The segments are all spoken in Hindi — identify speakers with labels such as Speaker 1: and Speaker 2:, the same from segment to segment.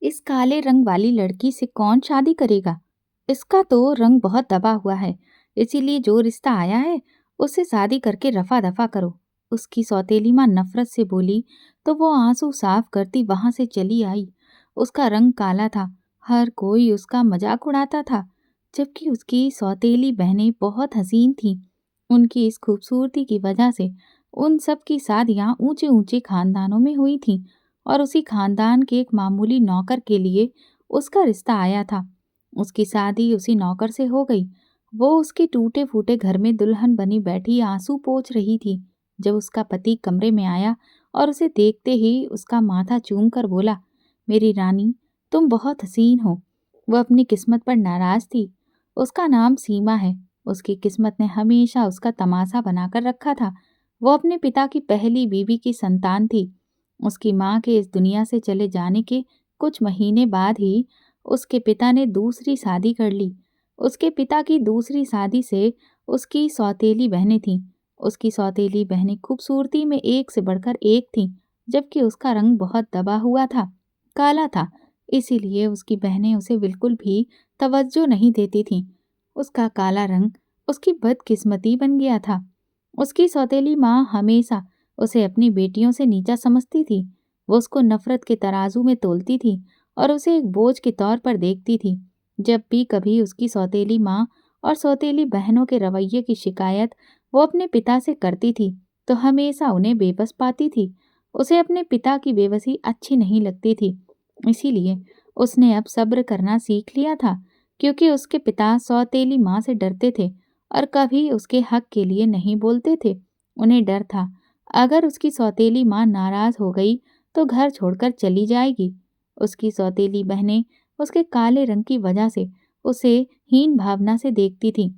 Speaker 1: इस काले रंग वाली लड़की से कौन शादी करेगा? इसका तो रंग बहुत दबा हुआ है, इसीलिए जो रिश्ता आया है उससे शादी करके रफा दफा करो। उसकी सौतेली माँ नफरत से बोली तो वो आंसू साफ करती वहां से चली आई। उसका रंग काला था, हर कोई उसका मजाक उड़ाता था, जबकि उसकी सौतेली बहनें बहुत हसीन थीं। उनकी इस खूबसूरती की वजह से उन सब की शादियां ऊंचे ऊंचे खानदानों में हुई थीं और उसी खानदान के एक मामूली नौकर के लिए उसका रिश्ता आया था। उसकी शादी उसी नौकर से हो गई। वो उसके टूटे फूटे घर में दुल्हन बनी बैठी आंसू पोंछ रही थी जब उसका पति कमरे में आया और उसे देखते ही उसका माथा चूम कर बोला, मेरी रानी, तुम बहुत हसीन हो। वो अपनी किस्मत पर नाराज थी। उसका नाम सीमा है। उसकी किस्मत ने हमेशा उसका तमाशा बनाकर रखा था। वो अपने पिता की पहली बीवी की संतान थी। उसकी माँ के इस दुनिया से चले जाने के कुछ महीने बाद ही उसके पिता ने दूसरी शादी कर ली। उसके पिता की दूसरी शादी से उसकी सौतेली बहनें थीं। उसकी सौतेली बहनें खूबसूरती में एक से बढ़कर एक थीं, जबकि उसका रंग बहुत दबा हुआ था, काला था। इसीलिए उसकी बहनें उसे बिल्कुल भी तवज्जो नहीं देती थीं। उसका काला रंग उसकी बदकिस्मती बन गया था। उसकी सौतेली माँ हमेशा उसे अपनी बेटियों से नीचा समझती थी। वो उसको नफरत के तराजू में तोलती थी और उसे एक बोझ के तौर पर देखती थी। जब भी कभी उसकी सौतेली माँ और सौतेली बहनों के रवैये की शिकायत वो अपने पिता से करती थी, तो हमेशा उन्हें बेबस पाती थी। उसे अपने पिता की बेबसी अच्छी नहीं लगती थी। इसीलिए उसने अब सब्र करना सीख लिया था, क्योंकि उसके पिता सौतेली माँ से डरते थे और कभी उसके हक के लिए नहीं बोलते थे। उन्हें डर था, अगर उसकी सौतेली माँ नाराज हो गई तो घर छोड़कर चली जाएगी। उसकी सौतेली बहनें उसके काले रंग की वजह से उसे हीन भावना से देखती थीं।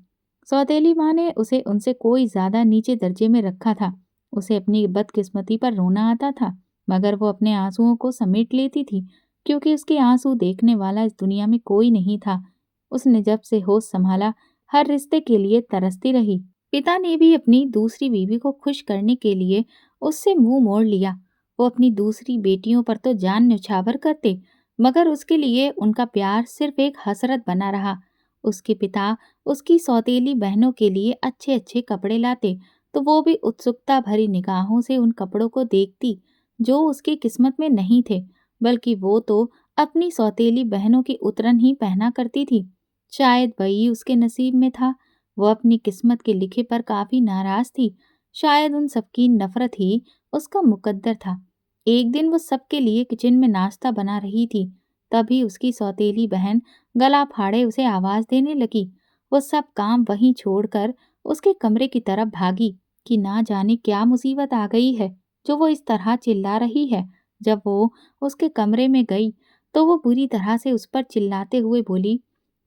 Speaker 1: सौतेली माँ ने उसे उनसे कोई ज्यादा नीचे दर्जे में रखा था। उसे अपनी बदकिस्मती पर रोना आता था, मगर वो अपने आंसुओं को समेट लेती थी, क्योंकि उसके आंसू देखने वाला इस दुनिया में कोई नहीं था। उसने जब से होश संभाला, हर रिश्ते के लिए तरसती रही। पिता ने भी अपनी दूसरी बीवी को खुश करने के लिए उससे मुंह मोड़ लिया। वो अपनी दूसरी बेटियों पर तो जान न्यौछावर करते, मगर उसके लिए उनका प्यार सिर्फ एक हसरत बना रहा। उसके पिता उसकी सौतेली बहनों के लिए अच्छे अच्छे कपड़े लाते, तो वो भी उत्सुकता भरी निगाहों से उन कपड़ों को देखती जो उसकी किस्मत में नहीं थे, बल्कि वो तो अपनी सौतेली बहनों की उतरन ही पहना करती थी। शायद वही उसके नसीब में था। वो अपनी किस्मत के लिखे पर काफी नाराज थी। शायद उन सबकी नफरत ही उसका मुकद्दर था। एक दिन वो सबके लिए किचन में नाश्ता बना रही थी, तभी उसकी सौतेली बहन गला फाड़े उसे आवाज देने लगी। वो सब काम वहीं छोड़कर उसके कमरे की तरफ भागी कि ना जाने क्या मुसीबत आ गई है जो वो इस तरह चिल्ला रही है। जब वो उसके कमरे में गई तो वो बुरी तरह से उस पर चिल्लाते हुए बोली,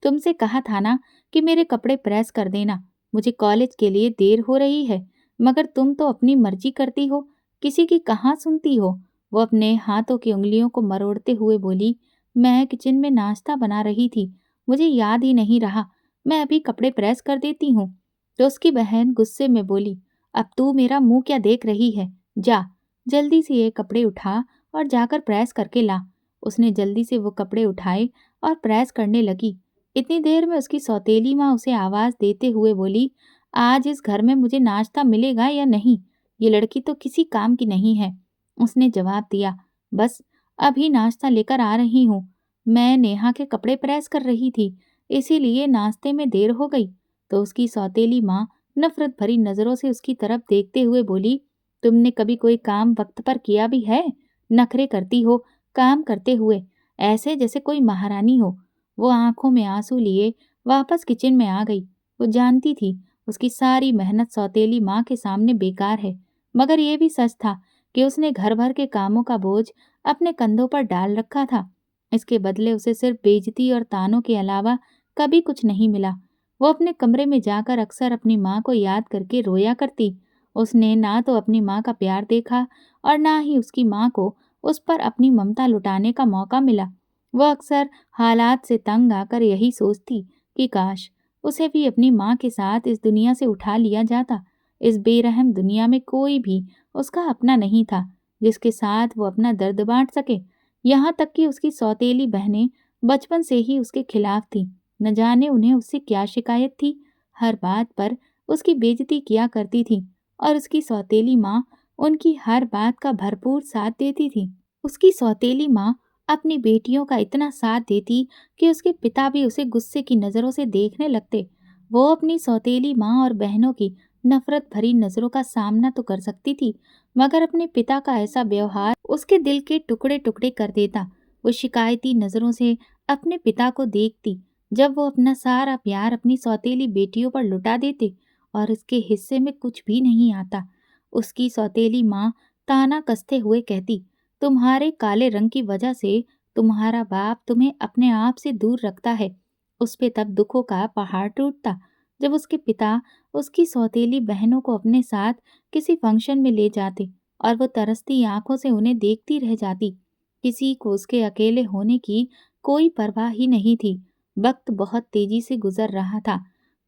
Speaker 1: तुमसे कहा था ना कि मेरे कपड़े प्रेस कर देना, मुझे कॉलेज के लिए देर हो रही है, मगर तुम तो अपनी मर्जी करती हो, किसी की कहाँ सुनती हो। वो अपने हाथों की उंगलियों को मरोड़ते हुए बोली, मैं किचन में नाश्ता बना रही थी, मुझे याद ही नहीं रहा, मैं अभी कपड़े प्रेस कर देती हूँ। तो उसकी बहन गुस्से में बोली, अब तू मेरा मुंह क्या देख रही है, जा जल्दी से ये कपड़े उठा और जाकर प्रेस करके ला। उसने जल्दी से वो कपड़े उठाए और प्रेस करने लगी। इतनी देर में उसकी सौतेली माँ उसे आवाज देते हुए बोली, आज इस घर में मुझे नाश्ता मिलेगा या नहीं? ये लड़की तो किसी काम की नहीं है। उसने जवाब दिया, बस अभी नाश्ता लेकर आ रही हूँ। मैं नेहा के कपड़े प्रेस कर रही थी, इसीलिए नाश्ते में देर हो गई। तो उसकी सौतेली माँ नफरत भरी नजरों से उसकी तरफ देखते हुए बोली, तुमने कभी कोई काम वक्त पर किया भी है? नखरे करती हो काम करते हुए, ऐसे जैसे कोई महारानी हो। वो आंखों में आंसू लिए वापस किचन में आ गई। वो जानती थी उसकी सारी मेहनत सौतेली माँ के सामने बेकार है, मगर ये भी सच था कि उसने घर भर के कामों का बोझ अपने कंधों पर डाल रखा था। इसके बदले उसे सिर्फ बेइज्जती और तानों के अलावा कभी कुछ नहीं मिला। वो अपने कमरे में जाकर अक्सर अपनी माँ को याद करके रोया करती। उसने ना तो अपनी माँ का प्यार देखा और ना ही उसकी माँ को उस पर अपनी ममता लुटाने का मौका मिला। वो अक्सर हालात से तंग आकर यही सोचती कि काश उसे भी अपनी माँ के साथ इस दुनिया से उठा लिया जाता। इस बेरहम दुनिया में कोई भी उसका अपना नहीं था जिसके साथ वो अपना दर्द बांट सके। यहाँ तक कि उसकी सौतेली बहनें बचपन से ही उसके खिलाफ थीं। न जाने उन्हें उससे क्या शिकायत थी, हर बात पर उसकी बेइज्जती किया करती थी और उसकी सौतेली माँ उनकी हर बात का भरपूर साथ देती थी। उसकी सौतेली माँ अपनी बेटियों का इतना साथ देती कि उसके पिता भी उसे गुस्से की नज़रों से देखने लगते। वो अपनी सौतेली माँ और बहनों की नफरत भरी नज़रों का सामना तो कर सकती थी, मगर अपने पिता का ऐसा व्यवहार उसके दिल के टुकड़े टुकड़े कर देता। वो शिकायती नज़रों से अपने पिता को देखती जब वो अपना सारा प्यार अपनी सौतेली बेटियों पर लुटा देते और इसके हिस्से में कुछ भी नहीं आता। उसकी सौतेली माँ ताना कसते हुए कहती, तुम्हारे काले रंग की वजह से तुम्हारा बाप तुम्हें अपने आप से दूर रखता है। उस पे तब दुखों का पहाड़ टूटता जब उसके पिता उसकी सौतेली बहनों को अपने साथ किसी फंक्शन में ले जाते और वो तरसती आंखों से उन्हें देखती रह जाती। किसी को उसके अकेले होने की कोई परवाह ही नहीं थी। वक्त बहुत तेजी से गुजर रहा था।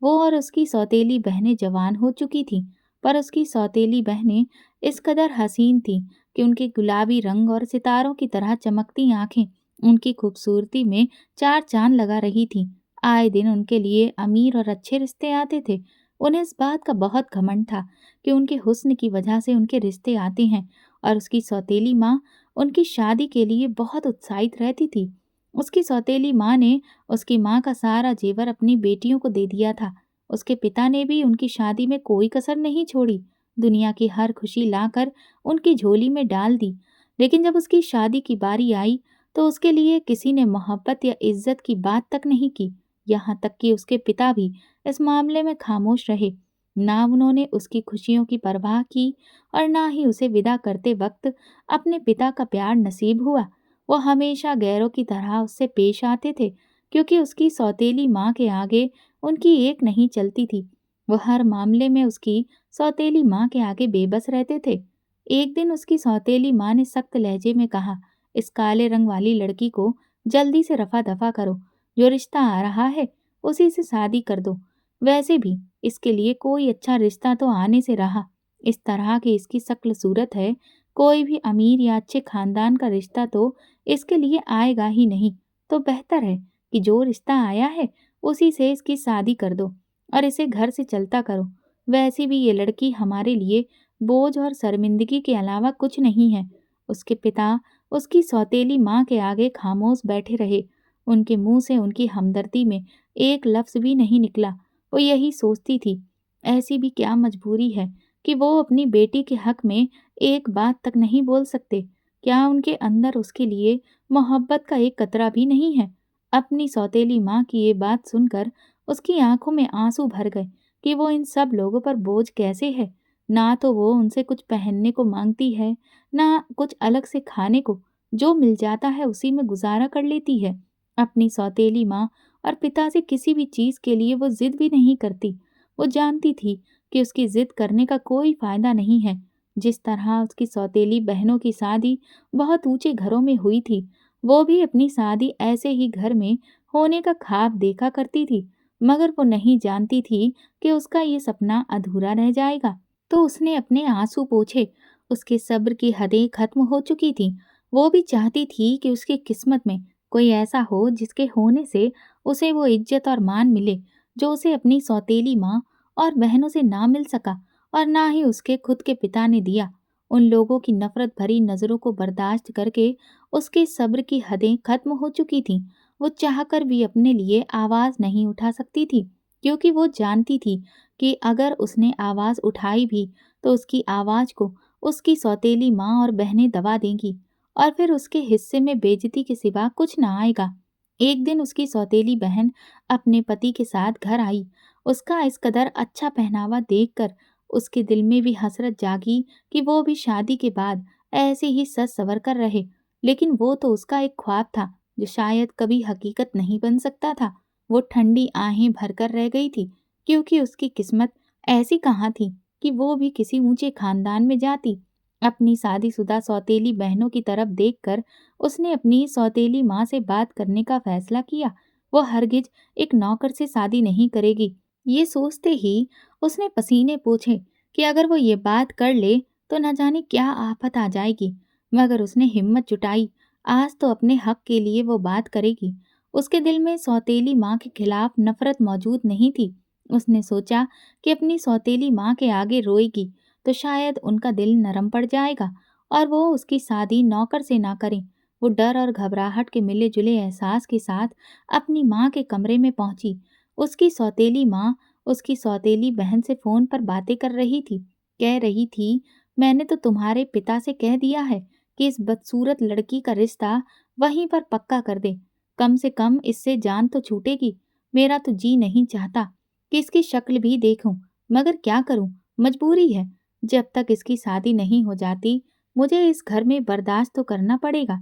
Speaker 1: वो और उसकी सौतेली बहनें जवान हो चुकी थीं, पर उसकी सौतेली बहनें इस कदर हसीन थीं कि उनके गुलाबी रंग और सितारों की तरह चमकती आंखें उनकी खूबसूरती में चार चांद लगा रही थीं। आए दिन उनके लिए अमीर और अच्छे रिश्ते आते थे। उन्हें इस बात का बहुत घमंड था कि उनके हुस्न की वजह से उनके रिश्ते आते हैं और उसकी सौतेली माँ उनकी शादी के लिए बहुत उत्साहित रहती थी। उसकी सौतेली माँ ने उसकी माँ का सारा जेवर अपनी बेटियों को दे दिया था। उसके पिता ने भी उनकी शादी में कोई कसर नहीं छोड़ी, दुनिया की हर खुशी लाकर उनकी झोली में डाल दी। लेकिन जब उसकी शादी की बारी आई तो उसके लिए किसी ने मोहब्बत या इज्जत की बात तक नहीं की। यहाँ तक कि उसके पिता भी इस मामले में खामोश रहे। ना उन्होंने उसकी खुशियों की परवाह की और ना ही उसे विदा करते वक्त अपने पिता का प्यार नसीब हुआ। वो हमेशा गैरों की तरह उससे पेश आते थे, क्योंकि उसकी सौतेली माँ के आगे उनकी एक नहीं चलती थी। वो हर मामले में उसकी सौतेली माँ के आगे बेबस रहते थे। एक दिन उसकी सौतेली माँ ने सख्त लहजे में कहा, इस काले रंग वाली लड़की को जल्दी से रफा दफा करो। जो रिश्ता आ रहा है उसी से शादी कर दो। वैसे भी इसके लिए कोई अच्छा रिश्ता तो आने से रहा। इस तरह की इसकी शक्ल सूरत है, कोई भी अमीर या अच्छे खानदान का रिश्ता तो इसके लिए आएगा ही नहीं। तो बेहतर है कि जो रिश्ता आया है उसी से इसकी शादी कर दो और इसे घर से चलता करो। वैसे भी ये लड़की हमारे लिए बोझ और शर्मिंदगी के अलावा कुछ नहीं है। उसके पिता उसकी सौतेली माँ के आगे खामोश बैठे रहे। उनके मुंह से उनकी हमदर्दी में एक लफ्ज भी नहीं निकला। वो यही सोचती थी, ऐसी भी क्या मजबूरी है कि वो अपनी बेटी के हक में एक बात तक नहीं बोल सकते। क्या उनके अंदर उसके लिए मोहब्बत का एक कतरा भी नहीं है? अपनी सौतेली माँ की ये बात सुनकर उसकी आंखों में आंसू भर गए कि वो इन सब लोगों पर बोझ कैसे है। ना तो वो उनसे कुछ पहनने को मांगती है, ना कुछ अलग से खाने को। जो मिल जाता है उसी में गुजारा कर लेती है। अपनी सौतेली माँ और पिता से किसी भी चीज के लिए वो जिद भी नहीं करती। वो जानती थी कि उसकी जिद करने का कोई फायदा नहीं है। जिस तरह उसकी सौतेली बहनों की शादी बहुत ऊंचे घरों में हुई थी, वो भी अपनी शादी ऐसे ही घर में होने का ख्वाब देखा करती थी। मगर वो नहीं जानती थी कि उसका ये सपना अधूरा रह जाएगा। तो उसने अपने आंसू पोंछे। उसके सब्र की हदें खत्म हो चुकी थीं। वो भी चाहती थी कि उसकी किस्मत में कोई ऐसा हो जिसके होने से उसे वो इज्जत और मान मिले जो उसे अपनी सौतेली माँ और बहनों से ना मिल सका और ना ही उसके खुद के पिता ने दिया। उन लोगों की नफरत भरी नजरों को बर्दाश्त करके उसके सब्र की हदें खत्म हो चुकी थीं। वो चाहकर भी अपने लिए आवाज नहीं उठा सकती थी, क्योंकि वो जानती थी कि अगर उसने आवाज उठाई भी तो उसकी आवाज को उसकी सौतेली माँ और बहनें दबा देंगी और फिर उसके हिस्से में बेइज्जती के सिवा कुछ ना आएगा। एक दिन उसकी सौतेली बहन अपने पति के साथ घर आई। उसका इस कदर अच्छा पहनावा देखकर उसके दिल में भी हसरत जागी कि वो भी शादी के बाद ऐसे ही सज संवर कर रहे। लेकिन वो तो उसका एक ख्वाब था जो शायद कभी हकीकत नहीं बन सकता था। वो ठंडी आहें भरकर रह गई थी, क्योंकि उसकी किस्मत ऐसी कहाँ थी कि वो भी किसी ऊंचे खानदान में जाती। अपनी शादीशुदा सौतेली बहनों की तरफ देखकर उसने अपनी सौतेली माँ से बात करने का फैसला किया। वो हरगिज एक नौकर से शादी नहीं करेगी। ये सोचते ही उसने पसीने पोंछे कि अगर वो ये बात कर ले तो न जाने क्या आफत आ जाएगी। मगर उसने हिम्मत जुटाई, आज तो अपने हक के लिए वो बात करेगी। उसके दिल में सौतेली माँ के खिलाफ नफरत मौजूद नहीं थी। उसने सोचा कि अपनी सौतेली माँ के आगे रोएगी तो शायद उनका दिल नरम पड़ जाएगा और वो उसकी शादी नौकर से ना करें। वो डर और घबराहट के मिले जुले एहसास के साथ अपनी माँ के कमरे में पहुंची। उसकी सौतेली माँ उसकी सौतेली बहन से फोन पर बातें कर रही थी। कह रही थी, मैंने तो तुम्हारे पिता से कह दिया है कि इस बदसूरत लड़की का रिश्ता वहीं पर पक्का कर दे। कम से कम इससे जान तो छूटेगी। मेरा तो जी नहीं चाहता कि इसकी शक्ल भी देखूं, मगर क्या करूं, मजबूरी है। जब तक इसकी शादी नहीं हो जाती, मुझे इस घर में बर्दाश्त तो करना पड़ेगा।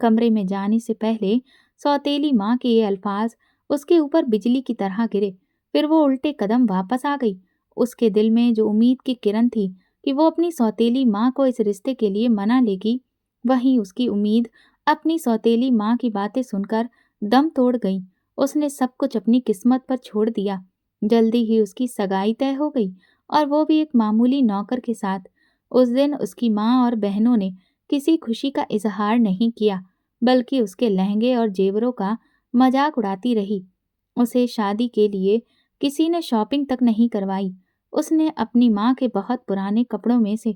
Speaker 1: कमरे में जाने से पहले सौतेली माँ के ये अल्फाज उसके ऊपर बिजली की तरह गिरे। फिर वो उल्टे कदम वापस आ गई। उसके दिल में जो उम्मीद की किरण थी कि वो अपनी सौतेली माँ को इस रिश्ते के लिए मना लेगी, वहीं उसकी उम्मीद अपनी सौतेली माँ की बातें सुनकर दम तोड़ गई। उसने सब कुछ अपनी किस्मत पर छोड़ दिया। जल्दी ही उसकी सगाई तय हो गई, और वो भी एक मामूली नौकर के साथ। उस दिन उसकी माँ और बहनों ने किसी खुशी का इजहार नहीं किया, बल्कि उसके लहंगे और जेवरों का मजाक उड़ाती रही। उसे शादी के लिए किसी ने शॉपिंग तक नहीं करवाई। उसने अपनी माँ के बहुत पुराने कपड़ों में से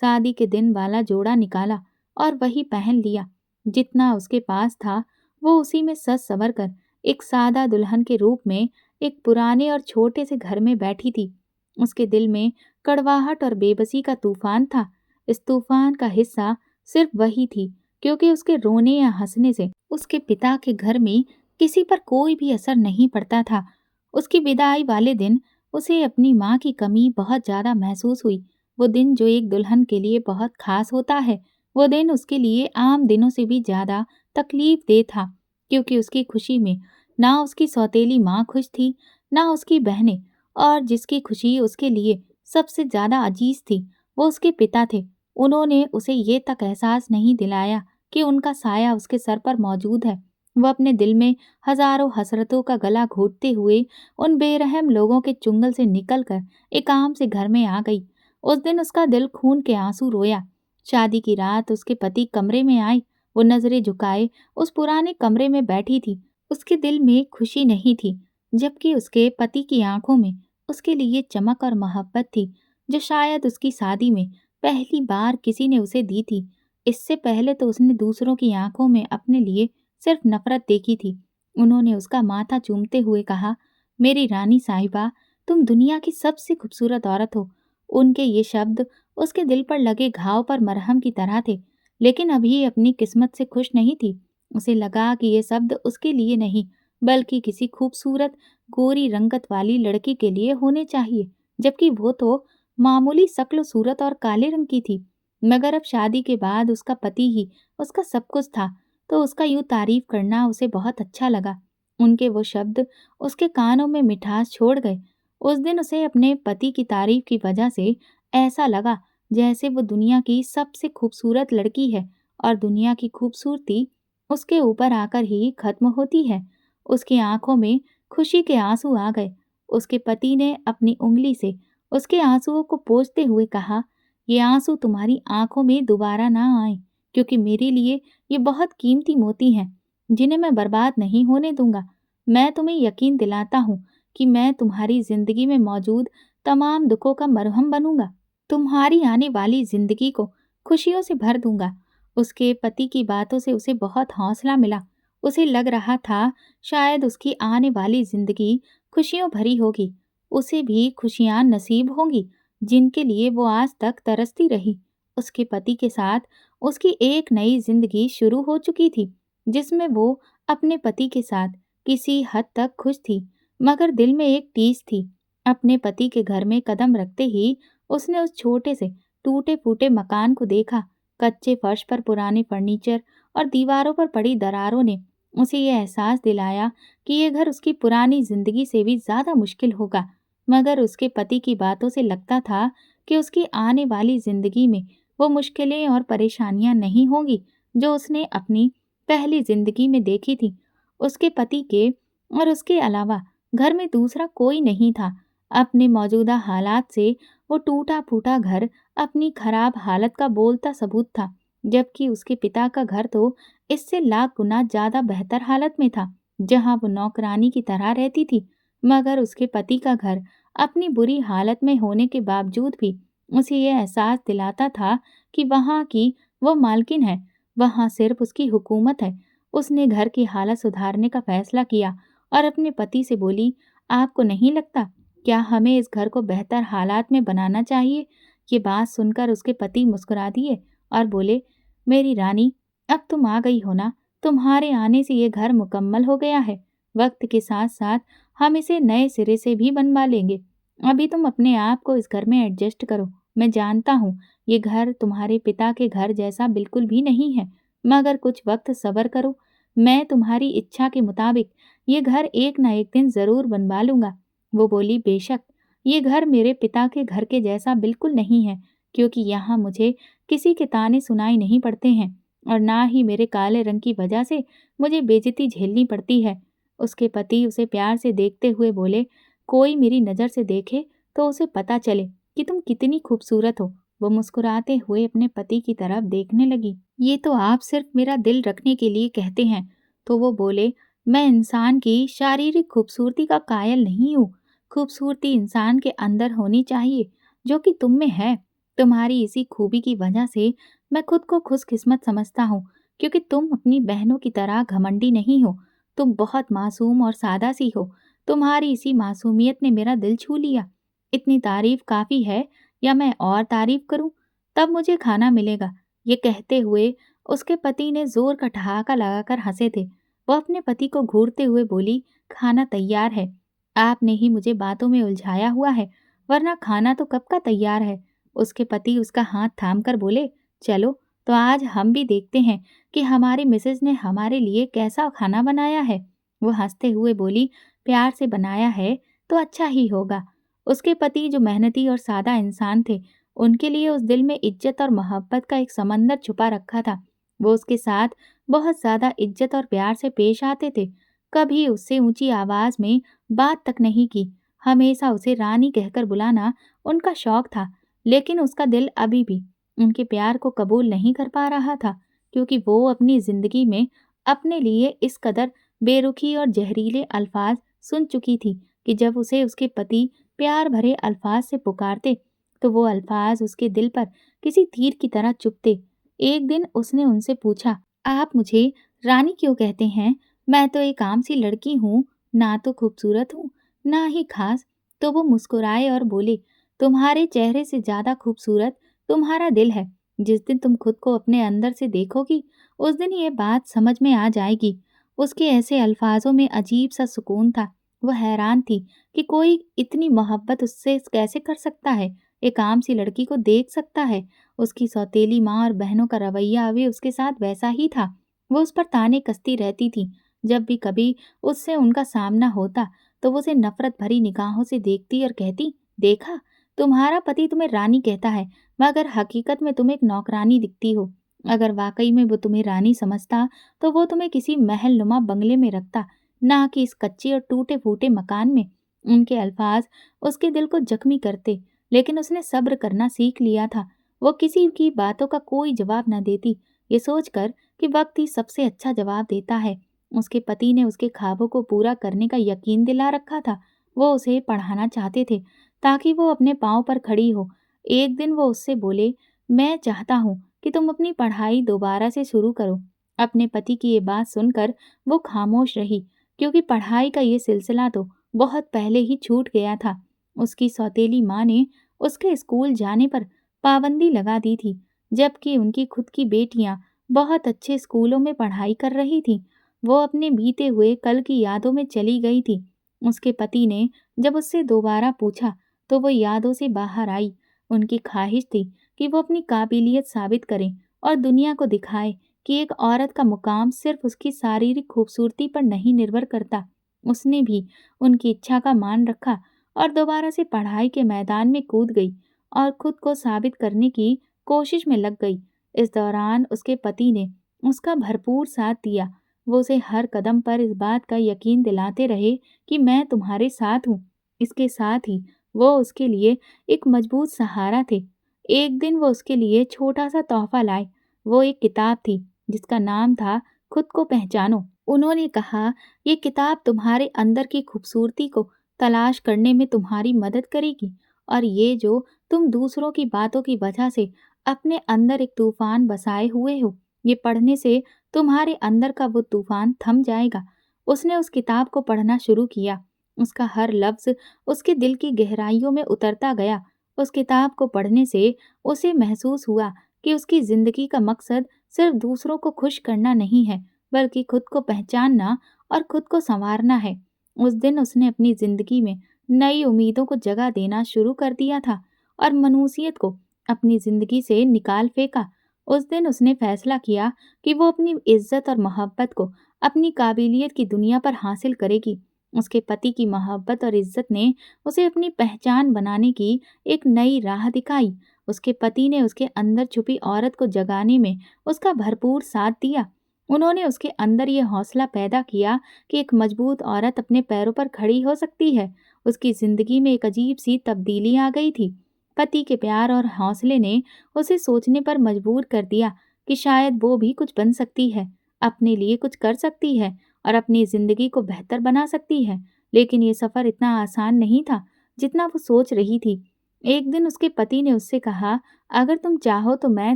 Speaker 1: शादी के दिन वाला जोड़ा निकाला और वही पहन लिया। जितना उसके पास था, वो उसी में सज संवर कर एक सादा दुल्हन के रूप में एक पुराने और छोटे से घर में बैठी थी। उसके दिल में कड़वाहट और बेबसी का तूफान था। इस तूफान का हिस्सा सिर्फ वही थी, क्योंकि उसके रोने या हंसने से उसके पिता के घर में किसी पर कोई भी असर नहीं पड़ता था। उसकी विदाई वाले दिन उसे अपनी माँ की कमी बहुत ज्यादा महसूस हुई। वो दिन जो एक दुल्हन के लिए बहुत खास होता है, वो दिन उसके लिए आम दिनों से भी ज्यादा तकलीफ दे था, क्योंकि उसकी खुशी में ना उसकी सौतेली माँ खुश थी, ना उसकी बहनें। और जिसकी खुशी उसके लिए सबसे ज्यादा अजीज थी, वो उसके पिता थे। उन्होंने उसे ये तक एहसास नहीं दिलाया कि उनका साया उसके सर पर मौजूद है। वो अपने दिल में हजारों हसरतों का गला घोटते हुए उन बेरहम लोगों के चुंगल से निकलकर एक आम से घर में आ गई। उस दिन उसका दिल खून के आंसू रोया। शादी की रात उसके पति कमरे में आए। वो नजरें झुकाए उस पुराने कमरे में बैठी थी। उसके दिल में खुशी नहीं थी, जबकि उसके पति की आंखों में उसके लिए चमक और मोहब्बत थी, जो शायद उसकी शादी में पहली बार किसी ने उसे दी थी। इससे पहले तो उसने दूसरों की आंखों में अपने लिए सिर्फ नफरत देखी थी। उन्होंने उसका माथा चूमते हुए कहा, मेरी रानी साहिबा, तुम दुनिया की सबसे खूबसूरत औरत हो। उनके ये शब्द उसके दिल पर लगे घाव पर मरहम की तरह थे। लेकिन अभी अपनी किस्मत से खुश नहीं थी। उसे लगा कि ये शब्द उसके लिए नहीं, बल्कि किसी खूबसूरत गोरी रंगत वाली लड़की के लिए होने चाहिए, जबकि वो तो मामूली शक्ल सूरत और काले रंग की थी। मगर अब शादी के बाद उसका पति ही उसका सब कुछ था, तो उसका यूं तारीफ करना उसे बहुत अच्छा लगा। उनके वो शब्द उसके कानों में मिठास छोड़ गए। उस दिन उसे अपने पति की तारीफ की वजह से ऐसा लगा जैसे वो दुनिया की सबसे खूबसूरत लड़की है, और दुनिया की खूबसूरती उसके ऊपर आकर ही खत्म होती है। उसकी आंखों में खुशी के आंसू आ गए। उसके पति ने अपनी उंगली से उसके आंसुओं को पोंछते हुए कहा, ये आंसू तुम्हारी आंखों में दोबारा ना आए, क्योंकि मेरे लिए ये बहुत कीमती मोती हैं, जिन्हें मैं बर्बाद नहीं होने दूंगा। मैं तुम्हें यकीन दिलाता हूँ कि मैं तुम्हारी जिंदगी में मौजूद तमाम दुखों का मरहम बनूंगा। तुम्हारी आने वाली जिंदगी को खुशियों से भर दूंगा। उसके पति की बातों से उसे बहुत हौसला मिला। उसे लग रहा था शायद उसकी आने वाली जिंदगी खुशियों भरी होगी। उसे भी खुशियां नसीब होंगी, जिनके लिए वो आज तक तरसती रही। उसके पति के साथ उसकी एक नई जिंदगी शुरू हो चुकी थी, जिसमें वो अपने पति के साथ किसी हद तक खुश थी, मगर दिल में एक टीस थी। अपने पति के घर में कदम रखते ही उसने उस छोटे से टूटे फूटे मकान को देखा। कच्चे फर्श पर पुराने फर्नीचर और दीवारों पर पड़ी दरारों ने उसे ये एहसास दिलाया कि ये घर उसकी पुरानी जिंदगी से भी ज्यादा मुश्किल होगा। मगर उसके पति की बातों से लगता था कि उसकी आने वाली जिंदगी में वो मुश्किलें और परेशानियां नहीं होंगी जो उसने अपनी पहली जिंदगी में देखी थी। उसके पति के और उसके अलावा घर में दूसरा कोई नहीं था। अपने मौजूदा हालात से वो टूटा फूटा घर अपनी खराब हालत का बोलता सबूत था। जबकि उसके पिता का घर तो इससे लाख गुना ज्यादा बेहतर हालत में था, जहां वो नौकरानी की तरह रहती थी। मगर उसके पति का घर अपनी बुरी हालत में होने के बावजूद भी उसे ये एहसास दिलाता था कि वहां की वो मालकिन है, वहां सिर्फ उसकी हुकूमत है। उसने घर की हालत सुधारने का फैसला किया और अपने पति से बोली, आपको नहीं लगता क्या हमें इस घर को बेहतर हालात में बनाना चाहिए? ये बात सुनकर उसके पति मुस्कुरा दिए और बोले, मेरी रानी, अब तुम आ गई हो ना, तुम्हारे आने से ये घर मुकम्मल हो गया है। वक्त के साथ साथ हम इसे नए सिरे से भी बनवा लेंगे। अभी तुम अपने आप को इस घर में एडजस्ट करो। मैं जानता हूँ ये घर तुम्हारे पिता के घर जैसा बिल्कुल भी नहीं है, मगर कुछ वक्त सब्र करो। मैं तुम्हारी इच्छा के मुताबिक ये घर एक न एक दिन जरूर बनवा लूंगा। वो बोली, बेशक, ये घर मेरे पिता के घर के जैसा बिल्कुल नहीं है, क्योंकि यहाँ मुझे किसी के ताने सुनाई नहीं पड़ते हैं और ना ही मेरे काले रंग की वजह से मुझे बेइज्जती झेलनी पड़ती है। उसके पति उसे प्यार से देखते हुए बोले, कोई मेरी नज़र से देखे तो उसे पता चले कि तुम कितनी खूबसूरत हो। वो मुस्कुराते हुए अपने पति की तरफ देखने लगी। ये तो आप सिर्फ मेरा दिल रखने के लिए कहते हैं। तो वो बोले, मैं इंसान की शारीरिक खूबसूरती का कायल नहीं हूँ। खूबसूरती इंसान के अंदर होनी चाहिए, जो कि तुम में है। तुम्हारी इसी खूबी की वजह से मैं खुद को खुशकिस्मत समझता हूँ, क्योंकि तुम अपनी बहनों की तरह घमंडी नहीं हो। तुम बहुत मासूम और सादा सी हो। तुम्हारी इसी मासूमियत ने मेरा दिल छू लिया। इतनी तारीफ काफी है, या मैं और तारीफ करूं? तब मुझे खाना मिलेगा। ये कहते हुए उसके पति ने जोर का ठहाका लगाकर हंसे थे। वो अपने पति को घूरते हुए बोली, खाना तैयार है। आपने ही मुझे बातों में उलझाया हुआ है, वरना खाना तो कब का तैयार है। उसके पति उसका हाथ थामकर बोले, चलो तो आज हम भी देखते हैं कि हमारी मिसेज ने हमारे लिए कैसा खाना बनाया है। वो हंसते हुए बोली, प्यार से बनाया है तो अच्छा ही होगा। उसके पति जो मेहनती और सादा इंसान थे, उनके लिए उस दिल में इज्जत और मोहब्बत का एक समंदर छुपा रखा था। वो उसके साथ बहुत ज्यादा इज्जत और प्यार से पेश आते थे। कभी उससे ऊंची आवाज में बात तक नहीं की। हमेशा उसे रानी कहकर बुलाना उनका शौक था, लेकिन उसका दिल अभी भी उनके प्यार को कबूल नहीं कर पा रहा था, क्योंकि वो अपनी जिंदगी में अपने लिए इस कदर बेरुखी और जहरीले अल्फाज सुन चुकी थी कि जब उसे उसके पति प्यार भरे अल्फाज से पुकारते तो वो अल्फाज उसके दिल पर किसी तीर की तरह चुभते। एक दिन उसने उनसे पूछा, आप मुझे रानी क्यों कहते हैं? मैं तो एक आम सी लड़की हूँ, ना तो खूबसूरत हूँ, ना ही खास। तो वो मुस्कुराए और बोले, तुम्हारे चेहरे से ज्यादा खूबसूरत तुम्हारा दिल है। जिस दिन तुम खुद को अपने अंदर से देखोगी, उस दिन ये बात समझ में आ जाएगी। उसके ऐसे अल्फाजों में अजीब सा सुकून था। वो हैरान थी कि कोई इतनी मोहब्बत उससे कैसे कर सकता है, एक आम सी लड़की को देख सकता है। उसकी सौतेली माँ और बहनों का रवैया भी उसके साथ वैसा ही था। वो उस पर ताने कसती रहती थी। जब भी कभी उससे उनका सामना होता तो वो उसे नफरत भरी निगाहों से देखती और कहती, देखा, तुम्हारा पति तुम्हें रानी कहता है, मगर हकीकत में तुम एक नौकरानी दिखती हो। अगर वाकई में वो तुम्हें रानी समझता तो वो तुम्हें किसी महल नुमा बंगले में रखता, ना कि इस कच्चे और टूटे फूटे मकान में। उनके अल्फाज उसके दिल को जख्मी करते, लेकिन उसने सब्र करना सीख लिया था। वो किसी की बातों का कोई जवाब न देती, ये सोचकर कि वक्त ही सबसे अच्छा जवाब देता है। उसके पति ने उसके ख्वाबों को पूरा करने का यकीन दिला रखा था। वो उसे पढ़ाना चाहते थे ताकि वो अपने पाँव पर खड़ी हो। एक दिन वो उससे बोले, मैं चाहता हूँ कि तुम अपनी पढ़ाई दोबारा से शुरू करो। अपने पति की ये बात सुनकर वो खामोश रही, क्योंकि पढ़ाई का ये सिलसिला तो बहुत पहले ही छूट गया था। उसकी सौतेली माँ ने उसके स्कूल जाने पर पाबंदी लगा दी थी, जबकि उनकी खुद की बेटियां बहुत अच्छे स्कूलों में पढ़ाई कर रही थीं। वो अपने बीते हुए कल की यादों में चली गई थी। उसके पति ने जब उससे दोबारा पूछा तो वो यादों से बाहर आई। उनकी ख्वाहिश थी कि वो अपनी काबिलियत साबित करें और दुनिया को दिखाए कि एक औरत का मुकाम सिर्फ उसकी शारीरिक खूबसूरती पर नहीं निर्भर करता। उसने भी उनकी इच्छा का मान रखा और दोबारा से पढ़ाई के मैदान में कूद गई और खुद को साबित करने की कोशिश में लग गई। इस दौरान उसके पति ने उसका भरपूर साथ दिया। वो उसे हर कदम पर इस बात का यकीन दिलाते रहे कि मैं तुम्हारे साथ हूँ। इसके साथ ही वो उसके लिए एक मजबूत सहारा थे। एक दिन वो उसके लिए छोटा सा तोहफा लाए, वो एक किताब थी जिसका नाम था खुद को पहचानो। उन्होंने कहा, ये किताब तुम्हारे अंदर की खूबसूरती को तलाश करने में तुम्हारी मदद करेगी, और ये जो तुम दूसरों की बातों की वजह से अपने अंदर एक तूफान बसाए हुए हो, ये पढ़ने से तुम्हारे अंदर का वो तूफान थम जाएगा। उसने उस किताब को पढ़ना शुरू किया। उसका हर लफ्ज उसके दिल की गहराइयों में उतरता गया। उस किताब को पढ़ने से उसे महसूस हुआ कि उसकी जिंदगी का मकसद सिर्फ दूसरों को खुश करना नहीं है, बल्कि खुद को पहचानना और खुद को संवारना है। उस दिन उसने अपनी जिंदगी में नई उम्मीदों को जगह देना शुरू कर दिया था और मनुष्यत को अपनी जिंदगी से निकाल फेंका। उस दिन उसने फैसला किया कि वो अपनी इज्जत और मोहब्बत को अपनी काबिलियत की दुनिया पर हासिल करेगी। उसके पति की मोहब्बत और इज्जत ने उसे अपनी पहचान बनाने की एक नई राह दिखाई। उसके पति ने उसके अंदर छुपी औरत को जगाने में उसका भरपूर साथ दिया। उन्होंने उसके अंदर ये हौसला पैदा किया कि एक मजबूत औरत अपने पैरों पर खड़ी हो सकती है। उसकी जिंदगी में एक अजीब सी तब्दीली आ गई थी। पति के प्यार और हौसले ने उसे सोचने पर मजबूर कर दिया कि शायद वो भी कुछ बन सकती है, अपने लिए कुछ कर सकती है और अपनी जिंदगी को बेहतर बना सकती है। लेकिन ये सफर इतना आसान नहीं था जितना वो सोच रही थी। एक दिन उसके पति ने उससे कहा, अगर तुम चाहो तो मैं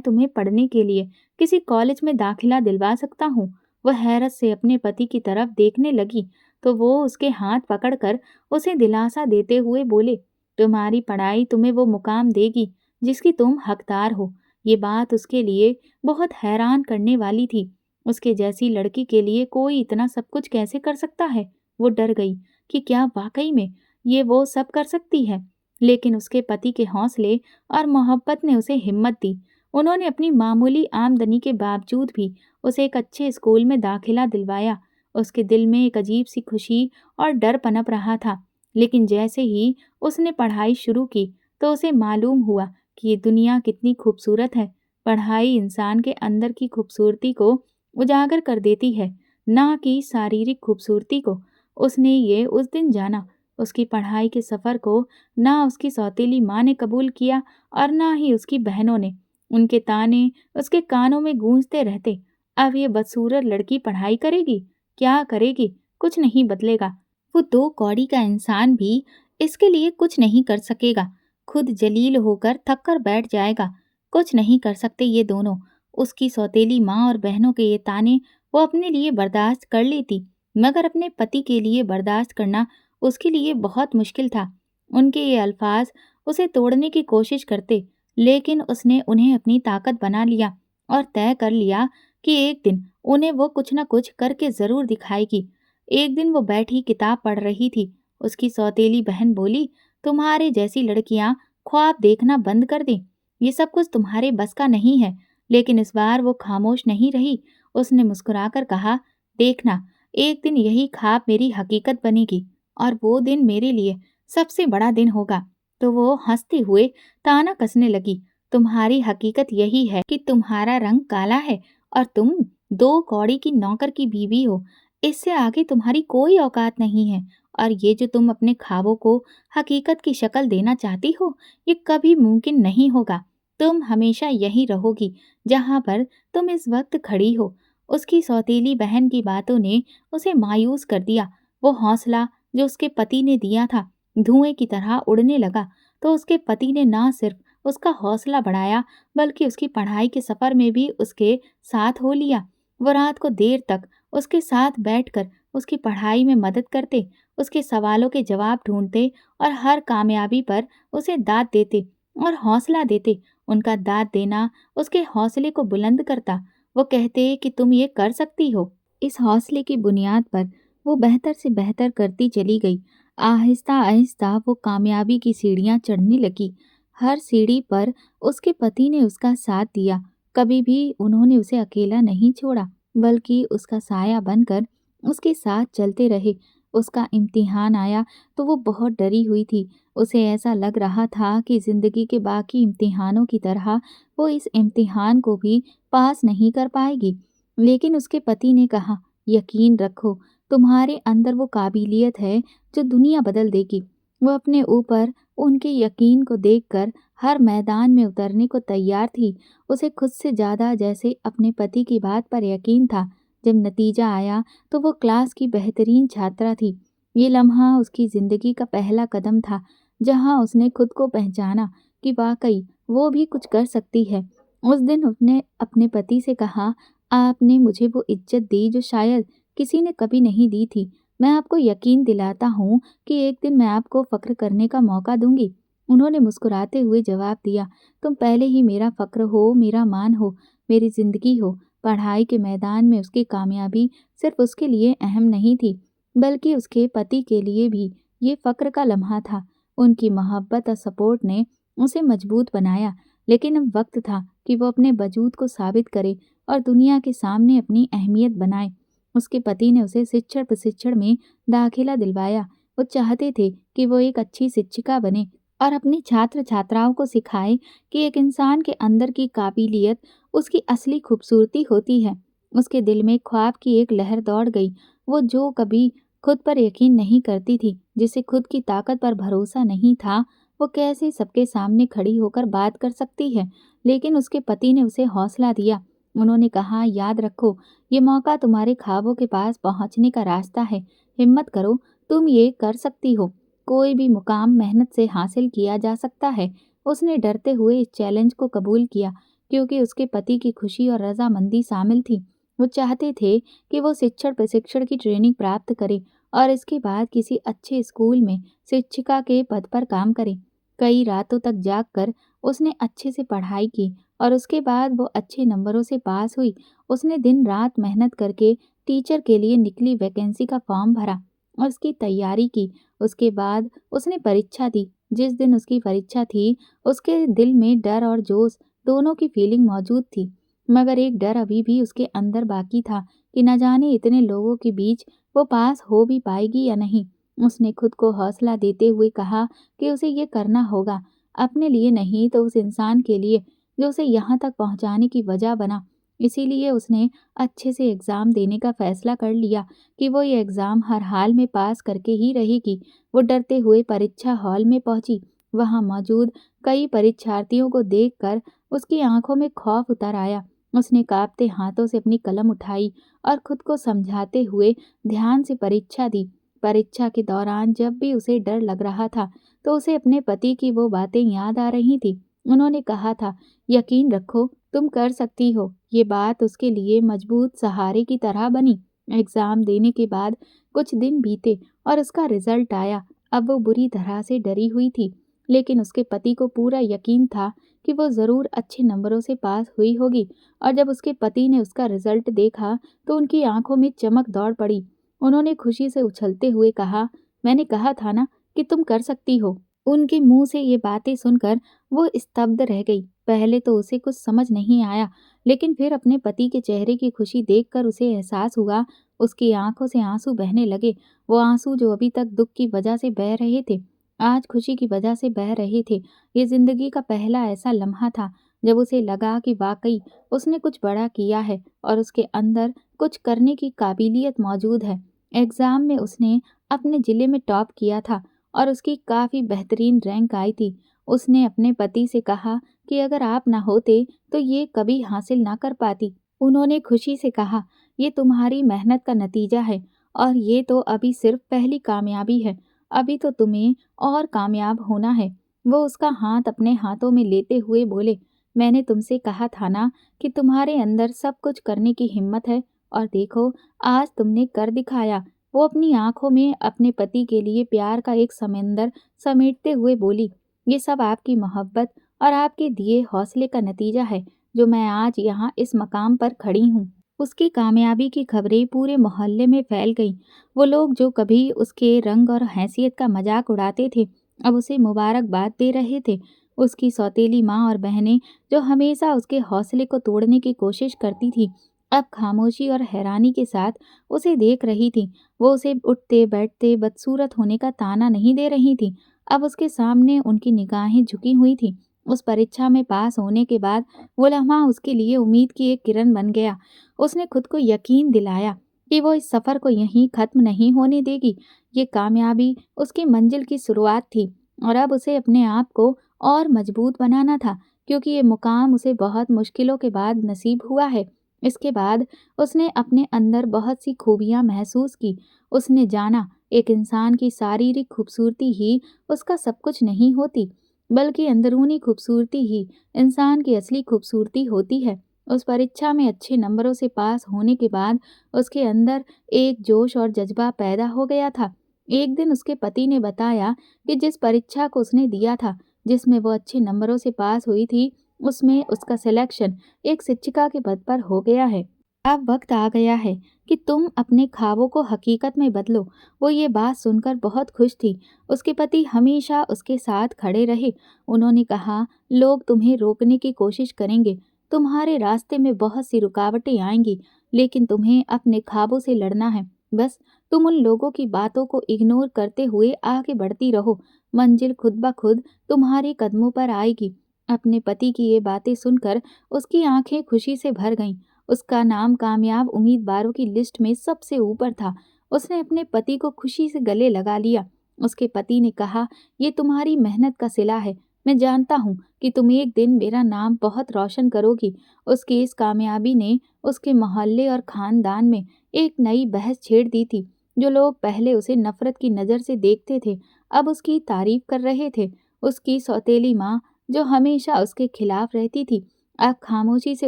Speaker 1: तुम्हें पढ़ने के लिए किसी कॉलेज में दाखिला दिलवा सकता हूँ। वह हैरत से अपने पति की तरफ देखने लगी तो वो उसके हाथ पकड़कर उसे दिलासा देते हुए बोले, तुम्हारी पढ़ाई तुम्हें वो मुकाम देगी जिसकी तुम हकदार हो। ये बात उसके लिए बहुत हैरान करने वाली थी। उसके जैसी लड़की के लिए कोई इतना सब कुछ कैसे कर सकता है। वो डर गई कि क्या वाकई में ये वो सब कर सकती है। लेकिन उसके पति के हौसले और मोहब्बत ने उसे हिम्मत दी। उन्होंने अपनी मामूली आमदनी के बावजूद भी उसे एक अच्छे स्कूल में दाखिला दिलवाया। उसके दिल में एक अजीब सी खुशी और डर पनप रहा था। लेकिन जैसे ही उसने पढ़ाई शुरू की तो उसे मालूम हुआ कि ये दुनिया कितनी खूबसूरत है। पढ़ाई इंसान के अंदर की खूबसूरती को उजागर कर देती है, ना कि शारीरिक खूबसूरती को। उसने ये उस दिन जाना। उसकी पढ़ाई के सफ़र को ना उसकी सौतेली माँ ने कबूल किया और ना ही उसकी बहनों ने। उनके ताने उसके कानों में गूंजते रहते, अब ये बदसूरत लड़की पढ़ाई करेगी, क्या करेगी, कुछ नहीं बदलेगा। वो 2 कौड़ी का इंसान भी इसके लिए कुछ नहीं कर सकेगा। खुद जलील होकर थक कर बैठ जाएगा। कुछ नहीं कर सकते ये दोनों। उसकी सौतेली माँ और बहनों के ये ताने वो अपने लिए बर्दाश्त कर लेती, मगर अपने पति के लिए बर्दाश्त करना उसके लिए बहुत मुश्किल था। उनके ये अल्फाज उसे तोड़ने की कोशिश करते, लेकिन उसने उन्हें अपनी ताकत बना लिया और तय कर लिया कि एक दिन उन्हें वो कुछ न कुछ करके ज़रूर दिखाएगी। एक दिन वो बैठी किताब पढ़ रही थी। उसकी सौतेली बहन बोली, तुम्हारे जैसी लड़कियां ख्वाब देखना बंद कर दें। ये सब कुछ तुम्हारे बस का नहीं है। लेकिन इस बार वो खामोश नहीं रही। उसने मुस्कुराकर कहा, देखना, एक दिन यही ख्वाब मेरी हकीकत बनेगी और वो दिन मेरे लिए सबसे बड़ा दिन होगा। तो वो हंसते हुए ताना कसने लगी, तुम्हारी हकीकत यही है कि तुम्हारा रंग काला है और तुम 2 कौड़ी की नौकर की बीवी हो। इससे आगे तुम्हारी कोई औकात नहीं है, और ये जो तुम अपने ख्वाबों को हकीकत की शक्ल देना चाहती हो, ये कभी मुमकिन नहीं होगा। तुम हमेशा यही रहोगी जहाँ पर तुम इस वक्त खड़ी हो। उसकी सौतेली बहन की बातों ने उसे मायूस कर दिया। वो हौसला जो उसके पति ने दिया था धुएं की तरह उड़ने लगा। तो उसके पति ने ना सिर्फ उसका हौसला बढ़ाया, बल्कि उसकी पढ़ाई के सफ़र में भी उसके साथ हो लिया। वो रात को देर तक उसके साथ बैठकर उसकी पढ़ाई में मदद करते, उसके सवालों के जवाब ढूंढते और हर कामयाबी पर उसे दाद देते और हौसला देते। उनका दाद देना उसके हौसले को बुलंद करता। वो कहते कि तुम ये कर सकती हो। इस हौसले की बुनियाद पर वो बेहतर से बेहतर करती चली गई। आहिस्ता आहिस्ता वो कामयाबी की सीढ़ियाँ चढ़ने लगी। हर सीढ़ी पर उसके पति ने उसका साथ दिया। कभी भी उन्होंने उसे अकेला नहीं छोड़ा, बल्कि उसका साया बनकर उसके साथ चलते रहे। उसका इम्तिहान आया तो वो बहुत डरी हुई थी। उसे ऐसा लग रहा था कि ज़िंदगी के बाकी इम्तिहानों की तरह वो इस इम्तिहान को भी पास नहीं कर पाएगी। लेकिन उसके पति ने कहा, यकीन रखो, तुम्हारे अंदर वो काबिलियत है जो दुनिया बदल देगी। वो अपने ऊपर उनके यकीन को देखकर हर मैदान में उतरने को तैयार थी। उसे खुद से ज़्यादा जैसे अपने पति की बात पर यकीन था। जब नतीजा आया तो वो क्लास की बेहतरीन छात्रा थी। ये लम्हा उसकी ज़िंदगी का पहला कदम था, जहाँ उसने खुद को पहचाना कि वाक़ई वो भी कुछ कर सकती है। उस दिन उसने अपने पति से कहा, "आपने मुझे वो इज़्ज़त दी जो शायद किसी ने कभी नहीं दी थी। मैं आपको यकीन दिलाता हूँ कि एक दिन मैं आपको फ़ख्र करने का मौका दूँगी।" उन्होंने मुस्कुराते हुए जवाब दिया, "तुम पहले ही मेरा फ़ख्र हो, मेरा मान हो, मेरी ज़िंदगी हो।" पढ़ाई के मैदान में उसकी कामयाबी सिर्फ़ उसके लिए अहम नहीं थी, बल्कि उसके पति के लिए भी ये फ़ख्र का लम्हा था। उनकी मोहब्बत और सपोर्ट ने उसे मजबूत बनाया, लेकिन अब वक़्त था कि वो अपने वजूद को साबित करे और दुनिया के सामने अपनी अहमियत बनाए। उसके पति ने उसे शिक्षण-प्रशिक्षण में दाखिला दिलवाया। वो चाहते थे कि वो एक अच्छी शिक्षिका बने और अपने छात्र-छात्राओं को सिखाए कि एक इंसान के अंदर की काबिलियत उसकी असली खूबसूरती होती है। उसके दिल में ख्वाब की एक लहर दौड़ गई। वो जो कभी खुद पर यकीन नहीं करती थी, जिसे खुद की ताकत पर भरोसा नहीं था, वो कैसे सबके सामने खड़ी होकर बात कर सकती है। लेकिन उसके पति ने उसे हौसला दिया। उन्होंने कहा, "याद रखो, ये मौका तुम्हारे ख्वाबों के पास पहुंचने का रास्ता है। हिम्मत करो, तुम ये कर सकती हो। कोई भी मुकाम मेहनत से हासिल किया जा सकता है।" उसने डरते हुए इस चैलेंज को कबूल किया, क्योंकि उसके पति की खुशी और रजामंदी शामिल थी। वो चाहते थे कि वो शिक्षण प्रशिक्षण की ट्रेनिंग प्राप्त करे और इसके बाद किसी अच्छे स्कूल में शिक्षिका के पद पर काम करे। कई रातों तक जागकर उसने अच्छे से पढ़ाई की और उसके बाद वो अच्छे नंबरों से पास हुई। उसने दिन रात मेहनत करके टीचर के लिए निकली वैकेंसी का फॉर्म भरा और उसकी तैयारी की। उसके बाद उसने परीक्षा दी। जिस दिन उसकी परीक्षा थी, उसके दिल में डर और जोश दोनों की फीलिंग मौजूद थी। मगर एक डर अभी भी उसके अंदर बाकी था कि न जाने इतने लोगों के बीच वो पास हो भी पाएगी या नहीं। उसने खुद को हौसला देते हुए कहा कि उसे ये करना होगा, अपने लिए नहीं तो उस इंसान के लिए जो उसे यहाँ तक पहुँचाने की वजह बना। इसीलिए उसने अच्छे से एग्ज़ाम देने का फ़ैसला कर लिया कि वो ये एग्ज़ाम हर हाल में पास करके ही रहेगी। वो डरते हुए परीक्षा हॉल में पहुँची। वहाँ मौजूद कई परीक्षार्थियों को देखकर उसकी आँखों में खौफ उतर आया। उसने काँपते हाथों से अपनी कलम उठाई और खुद को समझाते हुए ध्यान से परीक्षा दी। परीक्षा के दौरान जब भी उसे डर लग रहा था, तो उसे अपने पति की वो बातें याद आ रही थी। उन्होंने कहा था, "यकीन रखो, तुम कर सकती हो।" ये बात उसके लिए मजबूत सहारे की तरह बनी। एग्ज़ाम देने के बाद कुछ दिन बीते और उसका रिज़ल्ट आया। अब वो बुरी तरह से डरी हुई थी, लेकिन उसके पति को पूरा यकीन था कि वो ज़रूर अच्छे नंबरों से पास हुई होगी। और जब उसके पति ने उसका रिज़ल्ट देखा, तो उनकी आँखों में चमक दौड़ पड़ी। उन्होंने खुशी से उछलते हुए कहा, "मैंने कहा था ना कि तुम कर सकती हो।" उनके मुँह से ये बातें सुनकर वो स्तब्ध रह गई। पहले तो उसे कुछ समझ नहीं आया, लेकिन फिर अपने पति के चेहरे की खुशी देखकर उसे एहसास हुआ, उसकी आँखों से आँसू बहने लगे। वो आँसू जो अभी तक दुःख की वजह से बह रहे थे, आज खुशी की वजह से बह रहे थे। ये ज़िंदगी का पहला ऐसा लम्हा था, जब उसे लगा कि वाक़ई उसने कुछ बड़ा किया है और उसके अंदर कुछ करने की काबिलियत मौजूद है। एग्ज़ाम में उसने अपने ज़िले में टॉप किया था और उसकी काफ़ी बेहतरीन रैंक आई थी। उसने अपने पति से कहा कि अगर आप ना होते तो ये कभी हासिल ना कर पाती। उन्होंने खुशी से कहा, "ये तुम्हारी मेहनत का नतीजा है और ये तो अभी सिर्फ़ पहली कामयाबी है। अभी तो तुम्हें और कामयाब होना है।" वो उसका हाथ अपने हाथों में लेते हुए बोले, "मैंने तुमसे कहा था ना कि तुम्हारे अंदर सब कुछ करने की हिम्मत है और देखो, आज तुमने कर दिखाया।" वो अपनी आँखों में अपने पति के लिए प्यार का एक समंदर समेटते हुए बोली, "ये सब आपकी मोहब्बत और आपके दिए हौसले का नतीजा है, जो मैं आज यहाँ इस मकाम पर खड़ी हूँ।" उसकी कामयाबी की खबरें पूरे मोहल्ले में फैल गईं। वो लोग जो कभी उसके रंग और हैसियत का मजाक उड़ाते थे, अब उसे मुबारकबाद दे रहे थे। उसकी सौतेली माँ और बहनें, जो हमेशा उसके हौसले को तोड़ने की कोशिश करती थीं, अब खामोशी और हैरानी के साथ उसे देख रही थीं। वो उसे उठते-बैठते बदसूरत होने का ताना नहीं दे रही थीं। अब उसके सामने उनकी निगाहें झुकी हुई थीं। उस परीक्षा में पास होने के बाद वो लम्हा उसके लिए उम्मीद की एक किरण बन गया। उसने खुद को यकीन दिलाया कि वो इस सफ़र को यहीं ख़त्म नहीं होने देगी। ये कामयाबी उसकी मंजिल की शुरुआत थी, और अब उसे अपने आप को और मजबूत बनाना था, क्योंकि ये मुकाम उसे बहुत मुश्किलों के बाद नसीब हुआ है। इसके बाद उसने अपने अंदर बहुत सी खूबियां महसूस की। उसने जाना एक इंसान की शारीरिक खूबसूरती ही उसका सब कुछ नहीं होती, बल्कि अंदरूनी खूबसूरती ही इंसान की असली खूबसूरती होती है। उस परीक्षा में अच्छे नंबरों से पास होने के बाद उसके अंदर एक जोश और जज्बा पैदा हो गया था। एक दिन उसके पति ने बताया कि जिस परीक्षा को उसने दिया था, जिसमें वो अच्छे नंबरों से पास हुई थी, उसमें उसका सिलेक्शन एक शिक्षिका के पद पर हो गया है। अब वक्त आ गया है कि तुम अपने ख्वाबों को हकीकत में बदलो। वो ये बात सुनकर बहुत खुश थी। उसके पति हमेशा उसके साथ खड़े रहे। उन्होंने कहा, लोग तुम्हें रोकने की कोशिश करेंगे, तुम्हारे रास्ते में बहुत सी रुकावटें आएंगी, लेकिन तुम्हें अपने ख्वाबों से लड़ना है। बस तुम उन लोगों की बातों को इग्नोर करते हुए आगे बढ़ती रहो। मंजिल खुद ब खुद तुम्हारे कदमों पर आएगी। अपने पति की ये बातें सुनकर उसकी आंखें खुशी से भर गईं। उसका नाम कामयाब उम्मीदवारों की लिस्ट में सबसे ऊपर था। उसने अपने पति को खुशी से गले लगा लिया। उसके पति ने कहा, ये तुम्हारी मेहनत का सिला है। मैं जानता हूँ कि तुम एक दिन मेरा नाम बहुत रोशन करोगी। उसकी इस कामयाबी ने उसके मोहल्ले और खानदान में एक नई बहस छेड़ दी थी। जो लोग पहले उसे नफरत की नज़र से देखते थे, अब उसकी तारीफ कर रहे थे। उसकी सौतेली माँ, जो हमेशा उसके खिलाफ रहती थी, अब खामोशी से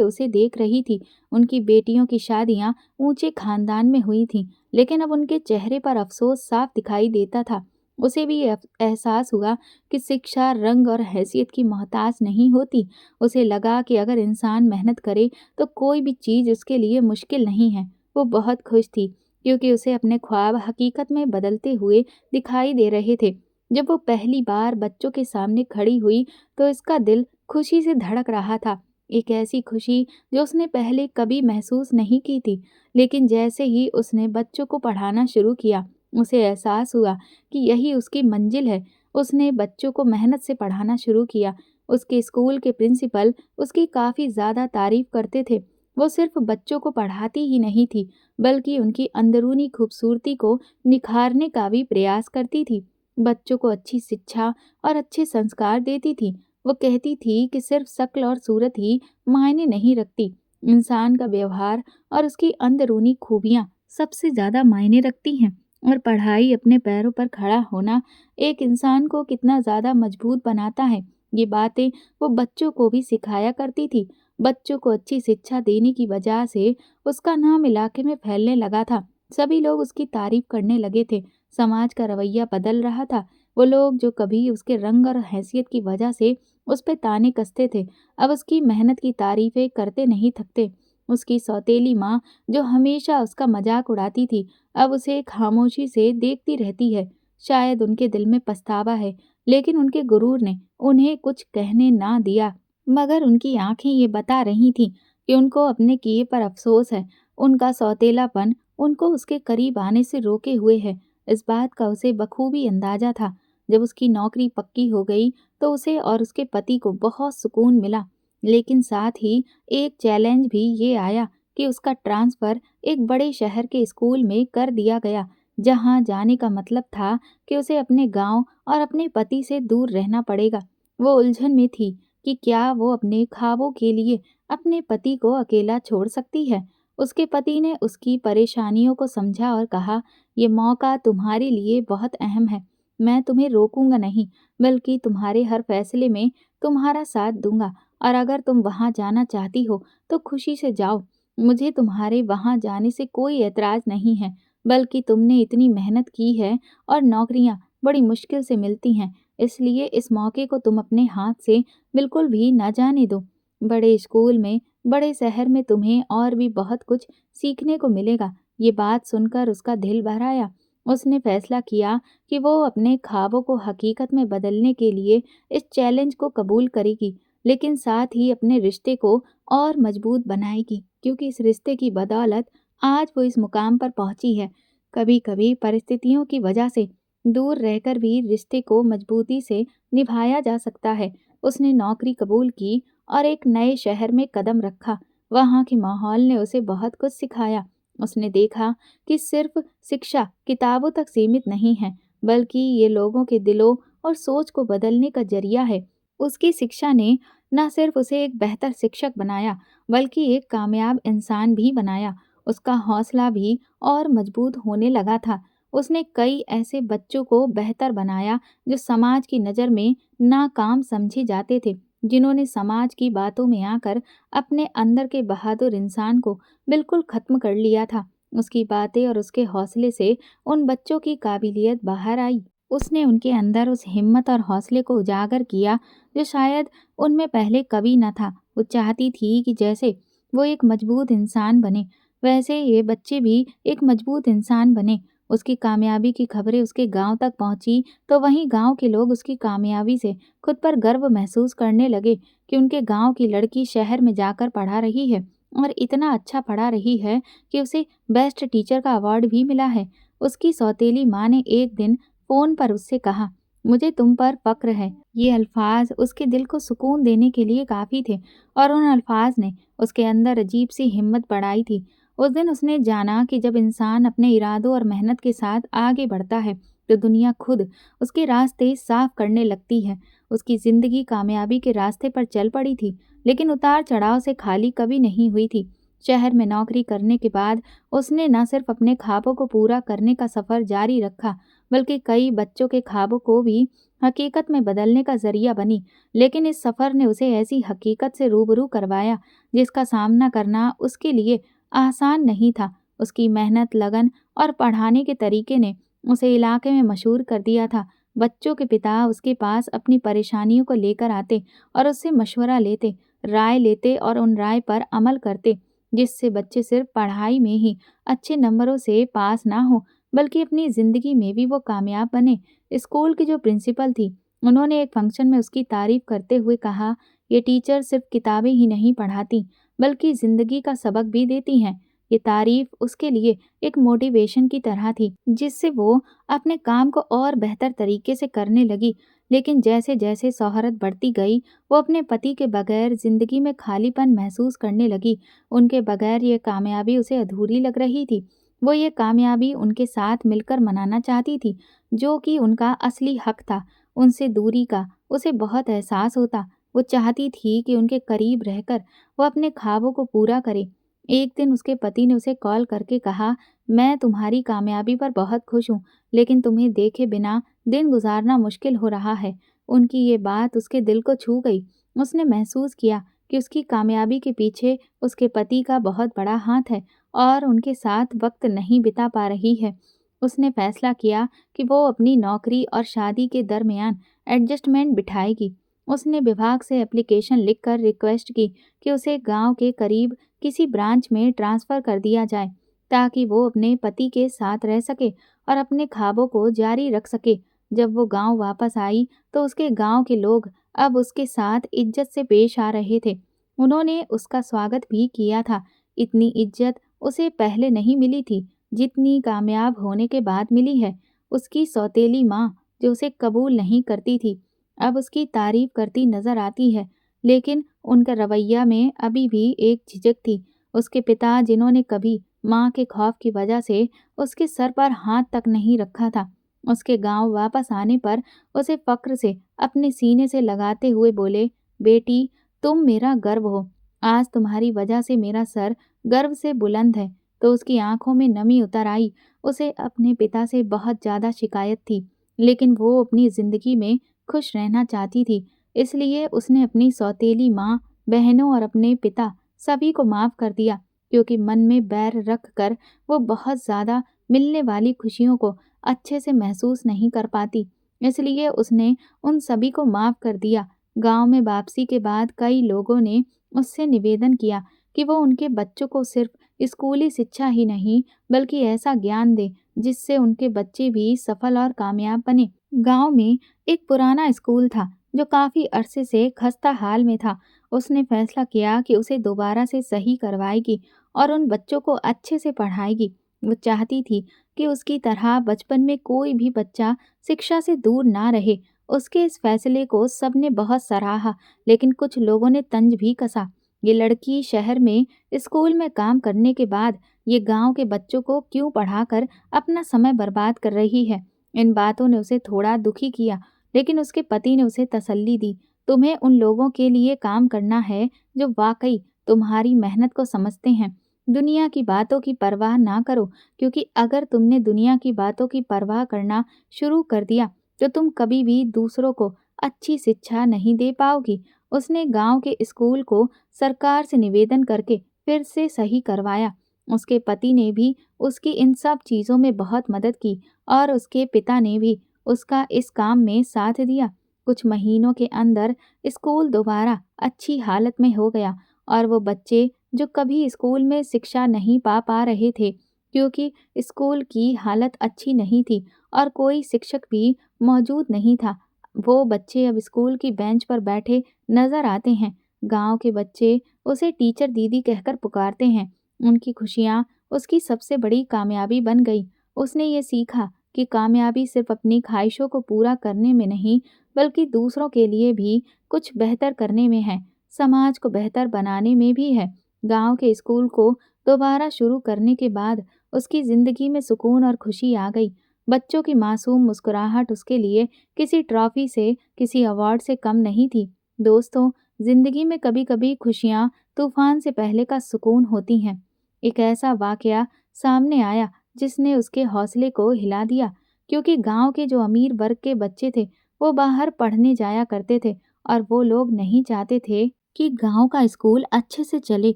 Speaker 1: उसे देख रही थी। उनकी बेटियों की शादियां ऊंचे खानदान में हुई थीं, लेकिन अब उनके चेहरे पर अफसोस साफ दिखाई देता था। उसे भी ये एहसास हुआ कि शिक्षा रंग और हैसियत की मोहताज नहीं होती। उसे लगा कि अगर इंसान मेहनत करे तो कोई भी चीज़ उसके लिए मुश्किल नहीं है। वो बहुत खुश थी, क्योंकि उसे अपने ख्वाब हकीकत में बदलते हुए दिखाई दे रहे थे। जब वो पहली बार बच्चों के सामने खड़ी हुई, तो इसका दिल खुशी से धड़क रहा था। एक ऐसी खुशी जो उसने पहले कभी महसूस नहीं की थी। लेकिन जैसे ही उसने बच्चों को पढ़ाना शुरू किया, उसे एहसास हुआ कि यही उसकी मंजिल है। उसने बच्चों को मेहनत से पढ़ाना शुरू किया। उसके स्कूल के प्रिंसिपल उसकी काफ़ी ज़्यादा तारीफ करते थे। वो सिर्फ बच्चों को पढ़ाती ही नहीं थी, बल्कि उनकी अंदरूनी खूबसूरती को निखारने का भी प्रयास करती थी। बच्चों को अच्छी शिक्षा और अच्छे संस्कार देती थी। वो कहती थी कि सिर्फ शक्ल और सूरत ही मायने नहीं रखती, इंसान का व्यवहार और उसकी अंदरूनी खूबियाँ सबसे ज़्यादा मायने रखती हैं। और पढ़ाई, अपने पैरों पर खड़ा होना, एक इंसान को कितना ज़्यादा मजबूत बनाता है, ये बातें वो बच्चों को भी सिखाया करती थी। बच्चों को अच्छी शिक्षा देने की वजह से उसका नाम इलाके में फैलने लगा था। सभी लोग उसकी तारीफ करने लगे थे। समाज का रवैया बदल रहा था। वो लोग जो कभी उसके रंग और हैसियत की वजह से उस पे ताने कसते थे, अब उसकी मेहनत की तारीफें करते नहीं थकते। उसकी सौतेली माँ, जो हमेशा उसका मजाक उड़ाती थी, अब उसे खामोशी से देखती रहती है। शायद उनके दिल में पछतावा है, लेकिन उनके गुरूर ने उन्हें कुछ कहने ना दिया। मगर उनकी आंखें ये बता रही थीं कि उनको अपने किए पर अफसोस है। उनका सौतेलापन उनको उसके करीब आने से रोके हुए है। इस बात का उसे बखूबी अंदाजा था। जब उसकी नौकरी पक्की हो गई, तो उसे और उसके पति को बहुत सुकून मिला। लेकिन साथ ही एक चैलेंज भी ये आया कि उसका ट्रांसफ़र एक बड़े शहर के स्कूल में कर दिया गया, जहाँ जाने का मतलब था कि उसे अपने गांव और अपने पति से दूर रहना पड़ेगा। वो उलझन में थी कि क्या वो अपने ख्वाबों के लिए अपने पति को अकेला छोड़ सकती है। उसके पति ने उसकी परेशानियों को समझा और कहा, ये मौका तुम्हारे लिए बहुत अहम है। मैं तुम्हें रोकूंगा नहीं, बल्कि तुम्हारे हर फैसले में तुम्हारा साथ दूंगा, और अगर तुम वहां जाना चाहती हो तो खुशी से जाओ। मुझे तुम्हारे वहां जाने से कोई एतराज नहीं है, बल्कि तुमने इतनी मेहनत की है और नौकरियां बड़ी मुश्किल से मिलती हैं, इसलिए इस मौके को तुम अपने हाथ से बिल्कुल भी ना जाने दो। बड़े स्कूल में, बड़े शहर में तुम्हें और भी बहुत कुछ सीखने को मिलेगा। ये बात सुनकर उसका दिल भर आया। उसने फैसला किया कि वो अपने ख्वाबों को हकीकत में बदलने के लिए इस चैलेंज को कबूल करेगी, लेकिन साथ ही अपने रिश्ते को और मजबूत बनाएगी, क्योंकि इस रिश्ते की बदौलत आज वो इस मुकाम पर पहुंची है। कभी कभी परिस्थितियों की वजह से दूर रहकर भी रिश्ते को मजबूती से निभाया जा सकता है। उसने नौकरी कबूल की और एक नए शहर में कदम रखा। वहाँ के माहौल ने उसे बहुत कुछ सिखाया। उसने देखा कि सिर्फ शिक्षा किताबों तक सीमित नहीं है, बल्कि ये लोगों के दिलों और सोच को बदलने का जरिया है। उसकी शिक्षा ने न सिर्फ उसे एक बेहतर शिक्षक बनाया, बल्कि एक कामयाब इंसान भी बनाया। उसका हौसला भी और मजबूत होने लगा था। उसने कई ऐसे बच्चों को बेहतर बनाया जो समाज की नज़र में नाकाम समझे जाते थे, जिन्होंने समाज की बातों में आकर अपने अंदर के बहादुर इंसान को बिल्कुल खत्म कर लिया था। उसकी बातें और उसके हौसले से उन बच्चों की काबिलियत बाहर आई। उसने उनके अंदर उस हिम्मत और हौसले को उजागर किया जो शायद उनमें पहले कभी न था। वो चाहती थी कि जैसे वो एक मजबूत इंसान बने, वैसे ये बच्चे भी एक मजबूत इंसान बने। उसकी कामयाबी की खबरें उसके गांव तक पहुंची तो वहीं गांव के लोग उसकी कामयाबी से खुद पर गर्व महसूस करने लगे कि उनके गांव की लड़की शहर में जाकर पढ़ा रही है और इतना अच्छा पढ़ा रही है कि उसे बेस्ट टीचर का अवार्ड भी मिला है। उसकी सौतेली माँ ने एक दिन फ़ोन पर उससे कहा, मुझे तुम पर फ़क्र है। ये अल्फाज उसके दिल को सुकून देने के लिए काफ़ी थे और उन अल्फाज ने उसके अंदर अजीब सी हिम्मत बढ़ाई थी। उस दिन उसने जाना कि जब इंसान अपने इरादों और मेहनत के साथ आगे बढ़ता है, तो दुनिया खुद उसके रास्ते साफ करने लगती है। उसकी ज़िंदगी कामयाबी के रास्ते पर चल पड़ी थी, लेकिन उतार-चढ़ाव से खाली कभी नहीं हुई थी। शहर में नौकरी करने के बाद उसने न सिर्फ अपने ख्वाबों को पूरा करने का सफ़र जारी रखा, बल्कि कई बच्चों के ख्वाबों को भी हकीकत में बदलने का ज़रिया बनी। लेकिन इस सफ़र ने उसे ऐसी हकीकत से रूबरू करवाया, जिसका सामना करना उसके लिए आसान नहीं था। उसकी मेहनत, लगन और पढ़ाने के तरीके ने उसे इलाके में मशहूर कर दिया था। बच्चों के पिता उसके पास अपनी परेशानियों को लेकर आते और उससे मशवरा लेते, राय लेते और उन राय पर अमल करते, जिससे बच्चे सिर्फ पढ़ाई में ही अच्छे नंबरों से पास ना हो, बल्कि अपनी ज़िंदगी में भी वो कामयाब बने। स्कूल की जो प्रिंसिपल थी, उन्होंने एक फंक्शन में उसकी तारीफ करते हुए कहा, ये टीचर सिर्फ किताबें ही नहीं पढ़ाती, बल्कि ज़िंदगी का सबक भी देती हैं। ये तारीफ उसके लिए एक मोटिवेशन की तरह थी, जिससे वो अपने काम को और बेहतर तरीके से करने लगी। लेकिन जैसे-जैसे शोहरत बढ़ती गई, वो अपने पति के बगैर ज़िंदगी में खालीपन महसूस करने लगी। उनके बगैर ये कामयाबी उसे अधूरी लग रही थी। वो ये कामयाबी उनके साथ मिलकर मनाना चाहती थी, जो कि उनका असली हक था। उनसे दूरी का उसे बहुत एहसास होता। वो चाहती थी कि उनके करीब रहकर वो अपने ख्वाबों को पूरा करे। एक दिन उसके पति ने उसे कॉल करके कहा, मैं तुम्हारी कामयाबी पर बहुत खुश हूँ, लेकिन तुम्हें देखे बिना दिन गुजारना मुश्किल हो रहा है। उनकी ये बात उसके दिल को छू गई। उसने महसूस किया कि उसकी कामयाबी के पीछे उसके पति का बहुत बड़ा हाथ है और उनके साथ वक्त नहीं बिता पा रही है। उसने फैसला किया कि वो अपनी नौकरी और शादी के दरमियान एडजस्टमेंट बिठाएगी। उसने विभाग से एप्लीकेशन लिखकर रिक्वेस्ट की कि उसे गांव के करीब किसी ब्रांच में ट्रांसफ़र कर दिया जाए, ताकि वो अपने पति के साथ रह सके और अपने ख्वाबों को जारी रख सके। जब वो गांव वापस आई तो उसके गांव के लोग अब उसके साथ इज्जत से पेश आ रहे थे। उन्होंने उसका स्वागत भी किया था। इतनी इज्जत उसे पहले नहीं मिली थी, जितनी कामयाब होने के बाद मिली है। उसकी सौतेली माँ, जो उसे कबूल नहीं करती थी, अब उसकी तारीफ करती नजर आती है, लेकिन उनका रवैया में अभी भी एक झिझक थी। उसके पिता, जिन्होंने कभी माँ के खौफ की वजह से उसके सर पर हाथ तक नहीं रखा था, उसके गांव वापस आने पर उसे फक्र से अपने सीने से लगाते हुए बोले, बेटी, तुम मेरा गर्व हो। आज तुम्हारी वजह से मेरा सर गर्व से बुलंद है। तो उसकी आंखों में नमी उतर आई। उसे अपने पिता से बहुत ज़्यादा शिकायत थी, लेकिन वो अपनी ज़िंदगी में खुश रहना चाहती थी। इसलिए उसने अपनी सौतेली माँ, बहनों और अपने पिता सभी को माफ़ कर दिया, क्योंकि मन में बैर रख कर वो बहुत ज़्यादा मिलने वाली खुशियों को अच्छे से महसूस नहीं कर पाती। इसलिए उसने उन सभी को माफ़ कर दिया। गांव में वापसी के बाद कई लोगों ने उससे निवेदन किया कि वो उनके बच्चों को सिर्फ स्कूली शिक्षा ही नहीं, बल्कि ऐसा ज्ञान दे जिससे उनके बच्चे भी सफल और कामयाब बने। गांव में एक पुराना स्कूल था जो काफी अरसे से खस्ता हाल में था। उसने फैसला किया कि उसे दोबारा से सही करवाएगी और उन बच्चों को अच्छे से पढ़ाएगी। वो चाहती थी कि उसकी तरह बचपन में कोई भी बच्चा शिक्षा से दूर ना रहे। उसके इस फैसले को सबने बहुत सराहा, लेकिन कुछ लोगों ने तंज भी कसा। ये लड़की शहर में स्कूल में काम करने के बाद ये गांव के बच्चों को क्यों पढ़ाकर अपना समय बर्बाद कर रही है। इन बातों ने उसे थोड़ा दुखी किया, लेकिन उसके पति ने उसे तसल्ली दी। तुम्हें उन लोगों के लिए काम करना है जो वाकई तुम्हारी मेहनत को समझते हैं। दुनिया की बातों की परवाह ना करो, क्योंकि अगर तुमने दुनिया की बातों की परवाह करना शुरू कर दिया तो तुम कभी भी दूसरों को अच्छी शिक्षा नहीं दे पाओगी। उसने गांव के स्कूल को सरकार से निवेदन करके फिर से सही करवाया। उसके पति ने भी उसकी इन सब चीज़ों में बहुत मदद की और उसके पिता ने भी उसका इस काम में साथ दिया। कुछ महीनों के अंदर स्कूल दोबारा अच्छी हालत में हो गया और वो बच्चे जो कभी स्कूल में शिक्षा नहीं पा रहे थे, क्योंकि स्कूल की हालत अच्छी नहीं थी और कोई शिक्षक भी मौजूद नहीं था, वो बच्चे अब स्कूल की बेंच पर बैठे नजर आते हैं। गांव के बच्चे उसे टीचर दीदी कहकर पुकारते हैं। उनकी खुशियाँ उसकी सबसे बड़ी कामयाबी बन गई। उसने ये सीखा कि कामयाबी सिर्फ अपनी ख्वाहिशों को पूरा करने में नहीं, बल्कि दूसरों के लिए भी कुछ बेहतर करने में है, समाज को बेहतर बनाने में भी है। गांव के स्कूल को दोबारा शुरू करने के बाद उसकी जिंदगी में सुकून और खुशी आ गई। बच्चों की मासूम मुस्कुराहट उसके लिए किसी ट्रॉफी से, किसी अवार्ड से कम नहीं थी। दोस्तों, जिंदगी में कभी-कभी खुशियाँ तूफान से पहले का सुकून होती हैं। एक ऐसा वाकया सामने आया जिसने उसके हौसले को हिला दिया, क्योंकि गांव के जो अमीर वर्ग के बच्चे थे, वो बाहर पढ़ने जाया करते थे और वो लोग नहीं चाहते थे कि गांव का स्कूल अच्छे से चले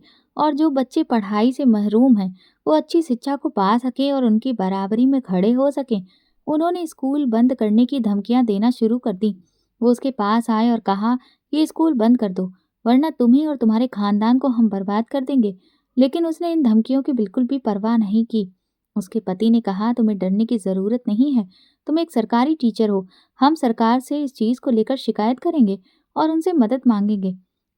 Speaker 1: और जो बच्चे पढ़ाई से महरूम हैं, वो अच्छी शिक्षा को पा सकें और उनकी बराबरी में खड़े हो सकें। उन्होंने स्कूल बंद करने की धमकियां देना शुरू कर दी। वो उसके पास आए और कहा, ये स्कूल बंद कर दो, वरना तुम्हें और तुम्हारे खानदान को हम बर्बाद कर देंगे। लेकिन उसने इन धमकियों की बिल्कुल भी परवाह नहीं की। उसके पति ने कहा, तुम्हें डरने की ज़रूरत नहीं है। तुम एक सरकारी टीचर हो। हम सरकार से इस चीज़ को लेकर शिकायत करेंगे और उनसे मदद मांगेंगे।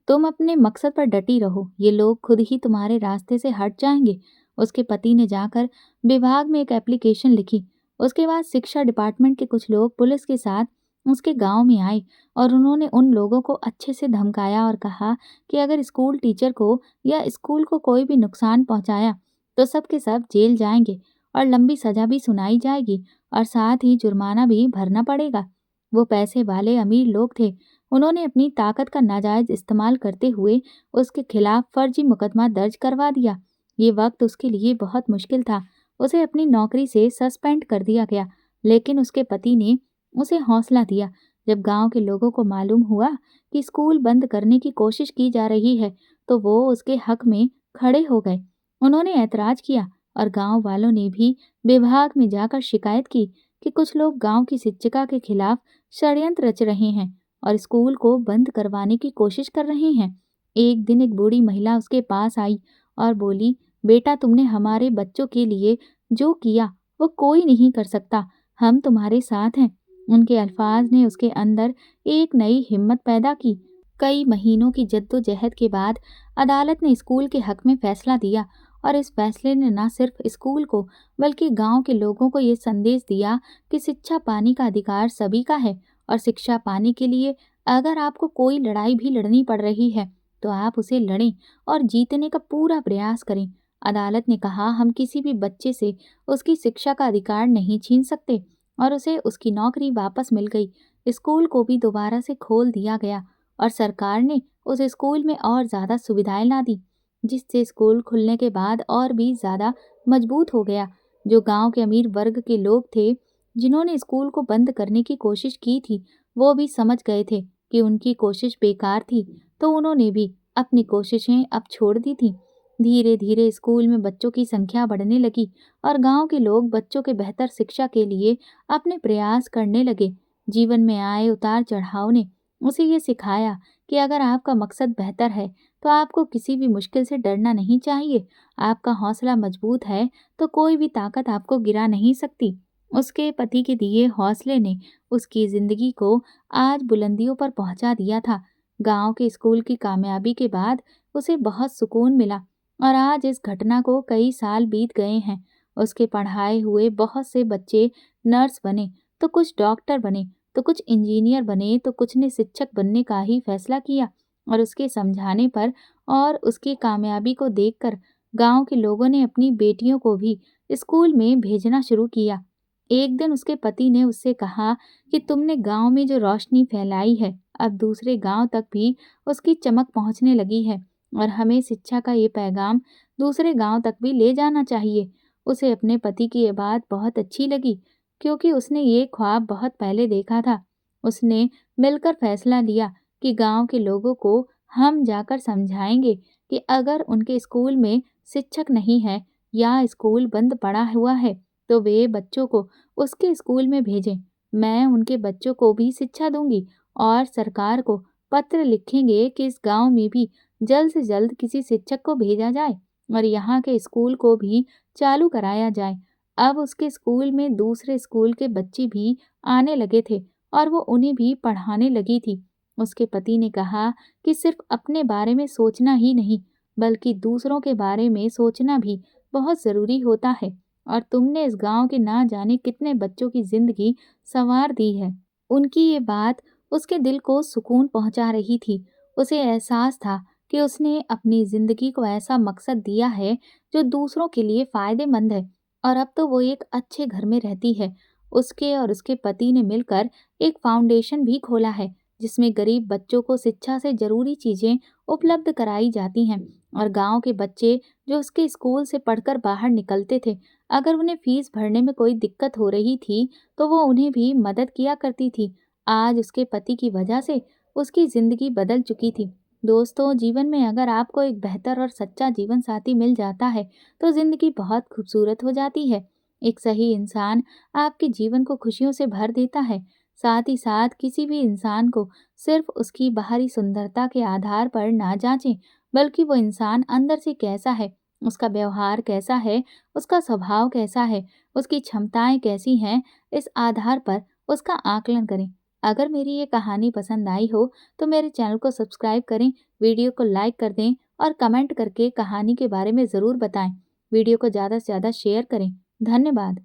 Speaker 1: तुम अपने मकसद पर डटी रहो, ये लोग खुद ही तुम्हारे रास्ते से हट जाएंगे। उसके पति ने जाकर विभाग में एक एप्लीकेशन लिखी। उसके बाद शिक्षा डिपार्टमेंट के कुछ लोग पुलिस के साथ उसके गांव में आए और उन्होंने उन लोगों को अच्छे से धमकाया और कहा कि अगर स्कूल टीचर को या स्कूल को कोई भी नुकसान पहुंचाया तो सब के सब जेल जाएंगे और लंबी सजा भी सुनाई जाएगी और साथ ही जुर्माना भी भरना पड़ेगा। वो पैसे वाले अमीर लोग थे। उन्होंने अपनी ताकत का नाजायज इस्तेमाल करते हुए उसके खिलाफ फर्जी मुकदमा दर्ज करवा दिया। ये वक्त उसके लिए बहुत मुश्किल था। उसे अपनी नौकरी से सस्पेंड कर दिया गया, लेकिन उसके पति ने उसे हौसला दिया। जब गांव के लोगों को मालूम हुआ कि स्कूल बंद करने की कोशिश की जा रही है, तो वो उसके हक में खड़े हो गए। उन्होंने ऐतराज किया और गांव वालों ने भी विभाग में जाकर शिकायत की कि कुछ लोग गांव की शिक्षिका के खिलाफ षड्यंत्र रच रहे हैं और स्कूल को बंद करवाने की कोशिश कर रहे हैं। एक दिन एक बूढ़ी महिला उसके पास आई और बोली, बेटा, तुमने हमारे बच्चों के लिए जो किया वो कोई नहीं कर सकता। हम तुम्हारे साथ हैं। उनके अल्फाज ने उसके अंदर एक नई हिम्मत पैदा की। कई महीनों की जद्दोजहद के बाद अदालत ने स्कूल के हक में फैसला दिया और इस फैसले ने न सिर्फ स्कूल को बल्कि गांव के लोगों को ये संदेश दिया कि शिक्षा पाने का अधिकार सभी का है और शिक्षा पाने के लिए अगर आपको कोई लड़ाई भी लड़नी पड़ रही है तो आप उसे लड़ें और जीतने का पूरा प्रयास करें। अदालत ने कहा, हम किसी भी बच्चे से उसकी शिक्षा का अधिकार नहीं छीन सकते और उसे उसकी नौकरी वापस मिल गई। स्कूल को भी दोबारा से खोल दिया गया और सरकार ने उस स्कूल में और ज़्यादा सुविधाएं ला दी, जिससे स्कूल खुलने के बाद और भी ज़्यादा मजबूत हो गया। जो गांव के अमीर वर्ग के लोग थे जिन्होंने स्कूल को बंद करने की कोशिश की थी, वो भी समझ गए थे कि उनकी कोशिश बेकार थी, तो उन्होंने भी अपनी कोशिशें अब छोड़ दी थी। धीरे धीरे स्कूल में बच्चों की संख्या बढ़ने लगी और गांव के लोग बच्चों के बेहतर शिक्षा के लिए अपने प्रयास करने लगे। जीवन में आए उतार चढ़ाव ने उसे ये सिखाया कि अगर आपका मकसद बेहतर है तो आपको किसी भी मुश्किल से डरना नहीं चाहिए। आपका हौसला मजबूत है तो कोई भी ताकत आपको गिरा नहीं सकती। उसके पति के दिए हौसले ने उसकी जिंदगी को आज बुलंदियों पर पहुंचा दिया था। गांव के स्कूल की कामयाबी के बाद उसे बहुत सुकून मिला और आज इस घटना को कई साल बीत गए हैं। उसके पढ़ाए हुए बहुत से बच्चे नर्स बने, तो कुछ डॉक्टर बने, तो कुछ इंजीनियर बने, तो कुछ ने शिक्षक बनने का ही फैसला किया और उसके समझाने पर और उसकी कामयाबी को देखकर गांव के लोगों ने अपनी बेटियों को भी स्कूल में भेजना शुरू किया। एक दिन उसके पति ने उससे कहा कि तुमने गांव में जो रोशनी फैलाई है, अब दूसरे गांव तक भी उसकी चमक पहुंचने लगी है और हमें शिक्षा का ये पैगाम दूसरे गांव तक भी ले जाना चाहिए। उसे अपने पति की ये बात बहुत अच्छी लगी क्योंकि उसने ये ख्वाब बहुत पहले देखा था। उसने मिलकर फैसला लिया कि गांव के लोगों को हम जाकर समझाएंगे कि अगर उनके स्कूल में शिक्षक नहीं है या स्कूल बंद पड़ा हुआ है तो वे बच्चों को उसके स्कूल में भेजें। मैं उनके बच्चों को भी शिक्षा दूंगी और सरकार को पत्र लिखेंगे कि इस गांव में भी जल्द से जल्द किसी शिक्षक को भेजा जाए और यहाँ के स्कूल को भी चालू कराया जाए। अब उसके स्कूल में दूसरे स्कूल के बच्चे भी आने लगे थे और वो उन्हें भी पढ़ाने लगी थी। उसके पति ने कहा कि सिर्फ अपने बारे में सोचना ही नहीं, बल्कि दूसरों के बारे में सोचना भी बहुत ज़रूरी होता है और तुमने इस गांव के ना जाने कितने बच्चों की जिंदगी संवार दी है। उनकी ये बात उसके दिल को सुकून पहुंचा रही थी। उसे एहसास था कि उसने अपनी जिंदगी को ऐसा मकसद दिया है जो दूसरों के लिए फायदेमंद है और अब तो वो एक अच्छे घर में रहती है। उसके और उसके पति ने मिलकर एक फाउंडेशन भी खोला है जिसमें गरीब बच्चों को शिक्षा से जरूरी चीजें उपलब्ध कराई जाती हैं और गांव के बच्चे जो उसके स्कूल से पढ़कर बाहर निकलते थे, अगर उन्हें फीस भरने में कोई दिक्कत हो रही थी तो वो उन्हें भी मदद किया करती थी। आज उसके पति की वजह से उसकी जिंदगी बदल चुकी थी। दोस्तों, जीवन में अगर आपको एक बेहतर और सच्चा जीवन साथी मिल जाता है तो जिंदगी बहुत खूबसूरत हो जाती है। एक सही इंसान आपके जीवन को खुशियों से भर देता है। साथ ही साथ किसी भी इंसान को सिर्फ उसकी बाहरी सुंदरता के आधार पर ना जांचें, बल्कि वो इंसान अंदर से कैसा है, उसका व्यवहार कैसा है, उसका स्वभाव कैसा है, उसकी क्षमताएं कैसी हैं, इस आधार पर उसका आकलन करें। अगर मेरी ये कहानी पसंद आई हो तो मेरे चैनल को सब्सक्राइब करें, वीडियो को लाइक कर दें और कमेंट करके कहानी के बारे में ज़रूर बताएं। वीडियो को ज़्यादा से ज़्यादा शेयर करें। धन्यवाद।